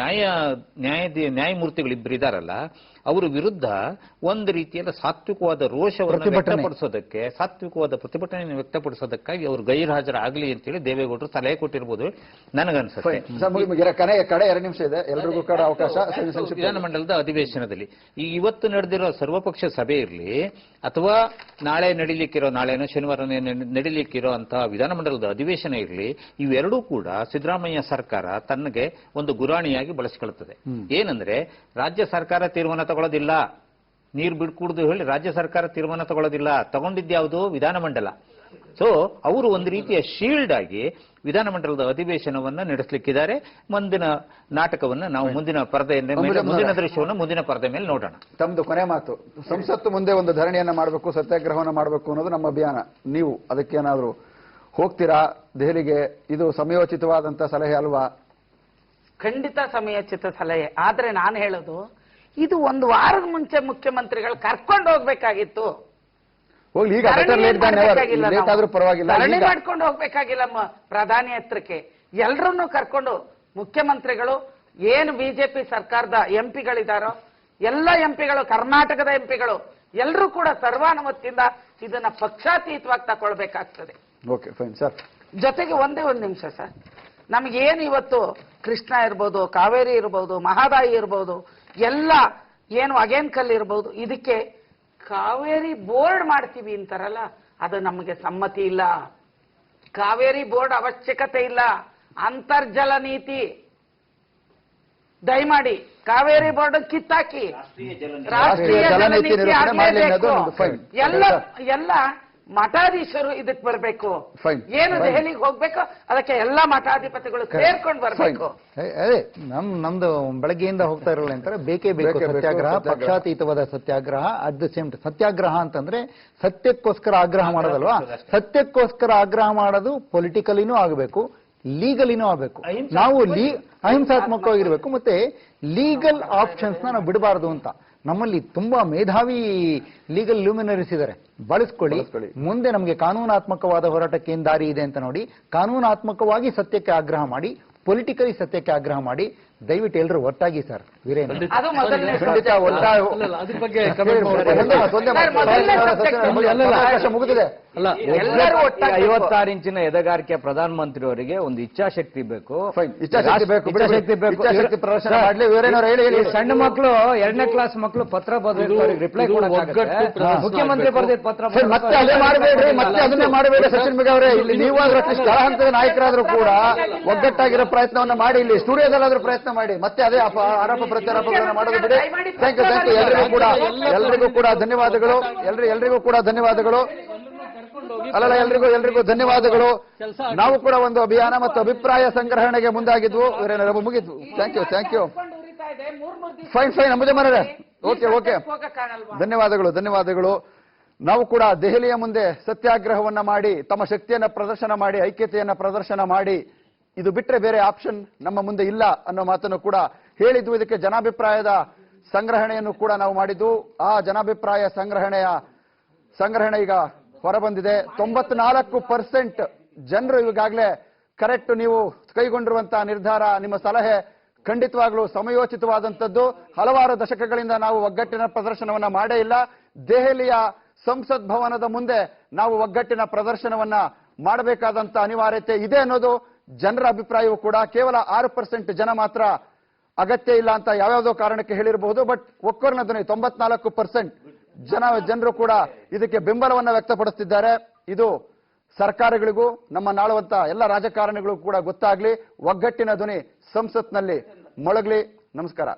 Speaker 1: ನ್ಯಾಯಮೂರ್ತಿಗಳಿಬ್ಬರು ಇದಾರಲ್ಲ, ಅವರ ವಿರುದ್ಧ ಒಂದು ರೀತಿಯ ಸಾತ್ವಿಕವಾದ ರೋಷವನ್ನು ವ್ಯಕ್ತಪಡಿಸೋದಕ್ಕೆ, ಸಾತ್ವಿಕವಾದ ಪ್ರತಿಭಟನೆಯನ್ನು ವ್ಯಕ್ತಪಡಿಸೋದಕ್ಕಾಗಿ ಅವರು ಗೈರ್ಹಾಜರಾಗಲಿ ಅಂತೇಳಿ ದೇವೇಗೌಡರು ಸಲಹೆ ಕೊಟ್ಟಿರ್ಬೋದು ನನಗನ್ಸುತ್ತೆ.
Speaker 2: ಕಡೆ 2 ನಿಮಿಷ ಇದೆ, ಎಲ್ಲರಿಗೂ ಕೂಡ ಅವಕಾಶ.
Speaker 1: ವಿಧಾನಮಂಡಲದ ಅಧಿವೇಶನದಲ್ಲಿ ಈ ಇವತ್ತು ನಡೆದಿರೋ ಸರ್ವಪಕ್ಷ ಸಭೆ ಇರಲಿ ಅಥವಾ ನಾಳೆ ನಡೀಲಿಕ್ಕಿರೋ, ನಾಳೆನೋ ಶನಿವಾರ ನಡೀಲಿಕ್ಕಿರೋ ಅಂತಹ ವಿಧಾನಮಂಡಲದ ಅಧಿವೇಶನ ಇರಲಿ, ಇವೆರಡೂ ಕೂಡ ಸಿದ್ದರಾಮಯ್ಯ ಸರ್ಕಾರ ತನ್ನಗೆ ಒಂದು ಗುರಾಣಿಯಾಗಿ ಬಳಸಿಕೊಳ್ಳುತ್ತದೆ. ಏನಂದ್ರೆ ರಾಜ್ಯ ಸರ್ಕಾರ ತೀರ್ಮಾನ ತಗೊಳ್ಳೋದಿಲ್ಲ, ನೀರು ಬಿಡ್ಕೂಡ್ದು ಹೇಳಿ ರಾಜ್ಯ ಸರ್ಕಾರ ತೀರ್ಮಾನ ತಗೊಳ್ಳೋದಿಲ್ಲ, ತಗೊಂಡಿದ್ಯಾವುದು ವಿಧಾನಮಂಡಲ. ಸೊ ಅವರು ಒಂದು ರೀತಿಯ ಶೀಲ್ಡ್ ಆಗಿ ವಿಧಾನಮಂಡಲದ ಅಧಿವೇಶನವನ್ನ ನಡೆಸಲಿಕ್ಕಿದ್ದಾರೆ. ಮುಂದಿನ ನಾಟಕವನ್ನು ನಾವು ಮುಂದಿನ ದೃಶ್ಯವನ್ನು ಮುಂದಿನ ಪರದೆ ಮೇಲೆ ನೋಡೋಣ.
Speaker 2: ತಮ್ಮದು ಕೊನೆ ಮಾತು, ಸಂಸತ್ತು ಮುಂದೆ ಒಂದು ಧರಣಿಯನ್ನ ಮಾಡಬೇಕು, ಸತ್ಯಾಗ್ರಹವನ್ನ ಮಾಡಬೇಕು ಅನ್ನೋದು ನಮ್ಮ ಅಭಿಯಾನ. ನೀವು ಅದಕ್ಕೇನಾದ್ರೂ ಹೋಗ್ತೀರಾ ದೆಹಲಿಗೆ? ಇದು ಸಮಯೋಚಿತವಾದಂತ ಸಲಹೆ ಅಲ್ವಾ?
Speaker 7: ಖಂಡಿತ ಸಮಯೋಚಿತ ಸಲಹೆ. ಆದ್ರೆ ನಾನು ಹೇಳೋದು, ಇದು ಒಂದು ವಾರದ ಮುಂಚೆ ಮುಖ್ಯಮಂತ್ರಿಗಳು ಕರ್ಕೊಂಡು ಹೋಗ್ಬೇಕಾಗಿತ್ತು.
Speaker 2: ಹೋಗ್ಲಿ, ಈಗ
Speaker 7: ಧರಣಿ ಮಾಡ್ಕೊಂಡು ಹೋಗ್ಬೇಕಾಗಿಲ್ಲ ಪ್ರಧಾನಿ ಹತ್ರಕ್ಕೆ. ಎಲ್ರನ್ನೂ ಕರ್ಕೊಂಡು ಮುಖ್ಯಮಂತ್ರಿಗಳು, ಏನು ಬಿಜೆಪಿ ಸರ್ಕಾರದ ಎಂಪಿಗಳಿದಾರೋ ಎಲ್ಲ ಎಂಪಿಗಳು, ಕರ್ನಾಟಕದ ಎಂಪಿಗಳು ಎಲ್ಲರೂ ಕೂಡ ಸರ್ವಾನುಮತಿಯಿಂದ ಇದನ್ನ ಪಕ್ಷಾತೀತವಾಗಿ ತಗೊಳ್ಬೇಕಾಗ್ತದೆ.
Speaker 2: Okay, fine sir.
Speaker 7: ಜೊತೆಗೆ ಒಂದೇ ಒಂದು ನಿಮಿಷ ಸರ್, ನಮಗೇನು ಇವತ್ತು ಕೃಷ್ಣ ಇರ್ಬೋದು, ಕಾವೇರಿ ಇರ್ಬೋದು, ಮಹಾದಾಯಿ ಇರ್ಬೋದು, ಎಲ್ಲ ಏನು ಅಗೇನ್ಕಲ್ ಇರ್ಬೋದು, ಇದಕ್ಕೆ ಕಾವೇರಿ ಬೋರ್ಡ್ ಮಾಡ್ತೀವಿ ಅಂತಾರಲ್ಲ, ಅದು ನಮಗೆ ಸಮ್ಮತಿ ಇಲ್ಲ. ಕಾವೇರಿ ಬೋರ್ಡ್ ಅವಶ್ಯಕತೆ ಇಲ್ಲ. ಅಂತರ್ಜಲ ನೀತಿ ದಯಮಾಡಿ ಕಾವೇರಿ ಬೋರ್ಡ್ ಕಿತ್ತಾಕಿ ರಾಷ್ಟ್ರೀಯ ಜಲ ನೀತಿ ಆಗಲೇಬೇಕು. ಎಲ್ಲ ಮಠಾಧೀಶರು ಇದಕ್ಕೆ ಬರಬೇಕು. ಏನು ದೆಹಲಿಗೆ ಹೋಗ್ಬೇಕು, ಅದಕ್ಕೆ ಎಲ್ಲ ಮಠಾಧಿಪತಿಗಳು ಸೇರ್ಕೊಂಡು ಬರಬೇಕು.
Speaker 4: ಅದೇ ನಮ್ದು ಬೆಳಗ್ಗೆಯಿಂದ ಹೋಗ್ತಾ ಇರಲ್ಲ ಅಂತಾರೆ, ಬೇಕೇ ಬೇಕು ಸತ್ಯಾಗ್ರಹ, ಪಕ್ಷಾತೀತವಾದ ಸತ್ಯಾಗ್ರಹ. ಅಟ್ ದ ಸೇಮ್ ಸತ್ಯಾಗ್ರಹ ಅಂತಂದ್ರೆ ಸತ್ಯಕ್ಕೋಸ್ಕರ ಆಗ್ರಹ ಮಾಡೋದಲ್ವಾ? ಸತ್ಯಕ್ಕೋಸ್ಕರ ಆಗ್ರಹ ಮಾಡೋದು ಪೊಲಿಟಿಕಲಿನೂ ಆಗಬೇಕು, ಲೀಗಲಿನೂ ಆಗಬೇಕು. ನಾವು ಅಹಿಂಸಾತ್ಮಕವಾಗಿರ್ಬೇಕು, ಮತ್ತೆ ಲೀಗಲ್ ಆಪ್ಷನ್ಸ್ ನಾವು ಬಿಡಬಾರ್ದು ಅಂತ. ನಮ್ಮಲ್ಲಿ ತುಂಬಾ ಮೇಧಾವಿ ಲೀಗಲ್ ಲ್ಯೂಮಿನರೀಸ್ ಇದ್ದಾರೆ, ಬಳಸ್ಕೊಳ್ಳಿ. ಮುಂದೆ ನಮಗೆ ಕಾನೂನಾತ್ಮಕವಾದ ಹೋರಾಟಕ್ಕೆ ಏನ್ ದಾರಿ ಇದೆ ಅಂತ ನೋಡಿ, ಕಾನೂನಾತ್ಮಕವಾಗಿ ಸತ್ಯಕ್ಕೆ ಆಗ್ರಹ ಮಾಡಿ, ಪೊಲಿಟಿಕಲಿ ಸತ್ಯಕ್ಕೆ ಆಗ್ರಹ ಮಾಡಿ. ದಯವಿಟ್ಟು ಎಲ್ಲರೂ ಒಟ್ಟಾಗಿ ಸರ್. ವೀರೇನ್
Speaker 7: ಅದು ಮೊದಲನೇ
Speaker 2: ಖಂಡಿತ
Speaker 5: ಅದ್ರ ಬಗ್ಗೆ comment
Speaker 2: ಅವಕಾಶ ಮುಗಿದಿದೆ.
Speaker 5: ಅಲ್ಲ,
Speaker 7: ಎಲ್ಲರೂ ಒಟ್ಟಾಗಿ
Speaker 8: 56 ಇಂಚಿನ ಎದೆಗಾರಿಕೆ ಪ್ರಧಾನಮಂತ್ರಿ ಅವರಿಗೆ ಒಂದು ಇಚ್ಛಾಶಕ್ತಿ ಬೇಕು.
Speaker 2: ಇಚ್ಛಾಶಕ್ತಿ ಬೇಕು,
Speaker 8: ಇಚ್ಛಾಶಕ್ತಿ ಬೇಕು.
Speaker 2: ಇಚ್ಛಾಶಕ್ತಿ ಪ್ರದರ್ಶನ ಮಾಡ್ಲಿ. ವೀರೇನವ್ರು ಹೇಳಿ
Speaker 8: ಈ ಸಣ್ಣ ಮಕ್ಕಳು 2ನೇ ಕ್ಲಾಸ್ ಮಕ್ಕಳು ಪತ್ರ ಬರೆದಿರ್ತಾರೆ, ರಿಪ್ಲೈ ಮುಖ್ಯಮಂತ್ರಿ ಬರೆದಿದ್ದ ಪತ್ರ
Speaker 2: ಮತ್ತೆ ಅದೇ ಮಾಡಬೇಡ್ರಿ, ಮತ್ತೆ ಅದನ್ನೇ ಮಾಡಬೇಡಿ ಸಚಿನ್ ಮಿಗ ಅವರೇ. ಇಲ್ಲಿ ನೀವಾದ್ರೂ ಅಟ್ಲೀಸ್ಟ್ ಕೆಳ ಹಂತದ ನಾಯಕರಾದ್ರೂ ಕೂಡ ಒಗ್ಗಟ್ಟಾಗಿರೋ ಪ್ರಯತ್ನವನ್ನ ಮಾಡಿ, ಇಲ್ಲಿ ಸ್ಟುಡಿಯೋದಲ್ಲಾದ್ರೂ ಪ್ರಯತ್ನ ಮಾಡಿ. ಮತ್ತೆ ಅದೇ ಆರೋಪ ಪ್ರತ್ಯಾರೋಪಗಳನ್ನ ಮಾಡೋದು ಬಿಡಿ. Thank you. ಎಲ್ರಿಗೂ ಕೂಡ ಧನ್ಯವಾದಗಳು. ಎಲ್ರಿಗೂ ಕೂಡ ಧನ್ಯವಾದಗಳು. ಅಲ್ಲ, ಎಲ್ರಿಗೂ ಧನ್ಯವಾದಗಳು. ನಾವು ಕೂಡ ಒಂದು ಅಭಿಯಾನ ಮತ್ತು ಅಭಿಪ್ರಾಯ ಸಂಗ್ರಹಣೆಗೆ ಮುಂದಾಗಿದ್ವು. ಮುಗಿದ್ವು. Thank you. ಫೈನ್ ಅಂಬುಜ ಮರೇ. ಓಕೆ. ಧನ್ಯವಾದಗಳು. ನಾವು ಕೂಡ ದೆಹಲಿಯ ಮುಂದೆ ಸತ್ಯಾಗ್ರಹವನ್ನ ಮಾಡಿ, ತಮ್ಮ ಶಕ್ತಿಯನ್ನ ಪ್ರದರ್ಶನ ಮಾಡಿ, ಐಕ್ಯತೆಯನ್ನ ಪ್ರದರ್ಶನ ಮಾಡಿ, ಇದು ಬಿಟ್ಟರೆ ಬೇರೆ ಆಪ್ಷನ್ ನಮ್ಮ ಮುಂದೆ ಇಲ್ಲ ಅನ್ನೋ ಮಾತನ್ನು ಕೂಡ ಹೇಳಿದ್ವು. ಇದಕ್ಕೆ ಜನಾಭಿಪ್ರಾಯದ ಸಂಗ್ರಹಣೆಯನ್ನು ಕೂಡ ನಾವು ಮಾಡಿದ್ದು. ಆ ಜನಾಭಿಪ್ರಾಯ ಸಂಗ್ರಹಣೆ ಈಗ ಹೊರಬಂದಿದೆ. 94% ಜನರು ಈಗಾಗಲೇ ಕರೆಕ್ಟ್ ನೀವು ಕೈಗೊಂಡಿರುವಂತಹ ನಿರ್ಧಾರ, ನಿಮ್ಮ ಸಲಹೆ ಖಂಡಿತವಾಗ್ಲೂ ಸಮಯೋಚಿತವಾದಂಥದ್ದು. ಹಲವಾರು ದಶಕಗಳಿಂದ ನಾವು ಒಗ್ಗಟ್ಟಿನ ಪ್ರದರ್ಶನವನ್ನ ಮಾಡೇ ಇಲ್ಲ. ದೆಹಲಿಯ ಸಂಸತ್ ಭವನದ ಮುಂದೆ ನಾವು ಒಗ್ಗಟ್ಟಿನ ಪ್ರದರ್ಶನವನ್ನ ಮಾಡಬೇಕಾದಂತ ಅನಿವಾರ್ಯತೆ ಇದೆ ಅನ್ನೋದು ಜನರ ಅಭಿಪ್ರಾಯವೂ ಕೂಡ. ಕೇವಲ 6% ಜನ ಮಾತ್ರ ಅಗತ್ಯ ಇಲ್ಲ ಅಂತ ಯಾವ್ಯಾವುದೋ ಕಾರಣಕ್ಕೆ ಹೇಳಿರಬಹುದು. ಬಟ್ ಒಕ್ಕೊರನ ಧ್ವನಿ 94% ಜನರು ಕೂಡ ಇದಕ್ಕೆ ಬೆಂಬಲವನ್ನ ವ್ಯಕ್ತಪಡಿಸುತ್ತಿದ್ದಾರೆ. ಇದು ಸರ್ಕಾರಗಳಿಗೂ ನಮ್ಮ ನಾಳುವಂತ ಎಲ್ಲ ರಾಜಕಾರಣಿಗಳಿಗೂ ಕೂಡ ಗೊತ್ತಾಗ್ಲಿ. ಒಗ್ಗಟ್ಟಿನ ಧ್ವನಿ ಸಂಸತ್ನಲ್ಲಿ ಮೊಳಗ್ಲಿ. ನಮಸ್ಕಾರ.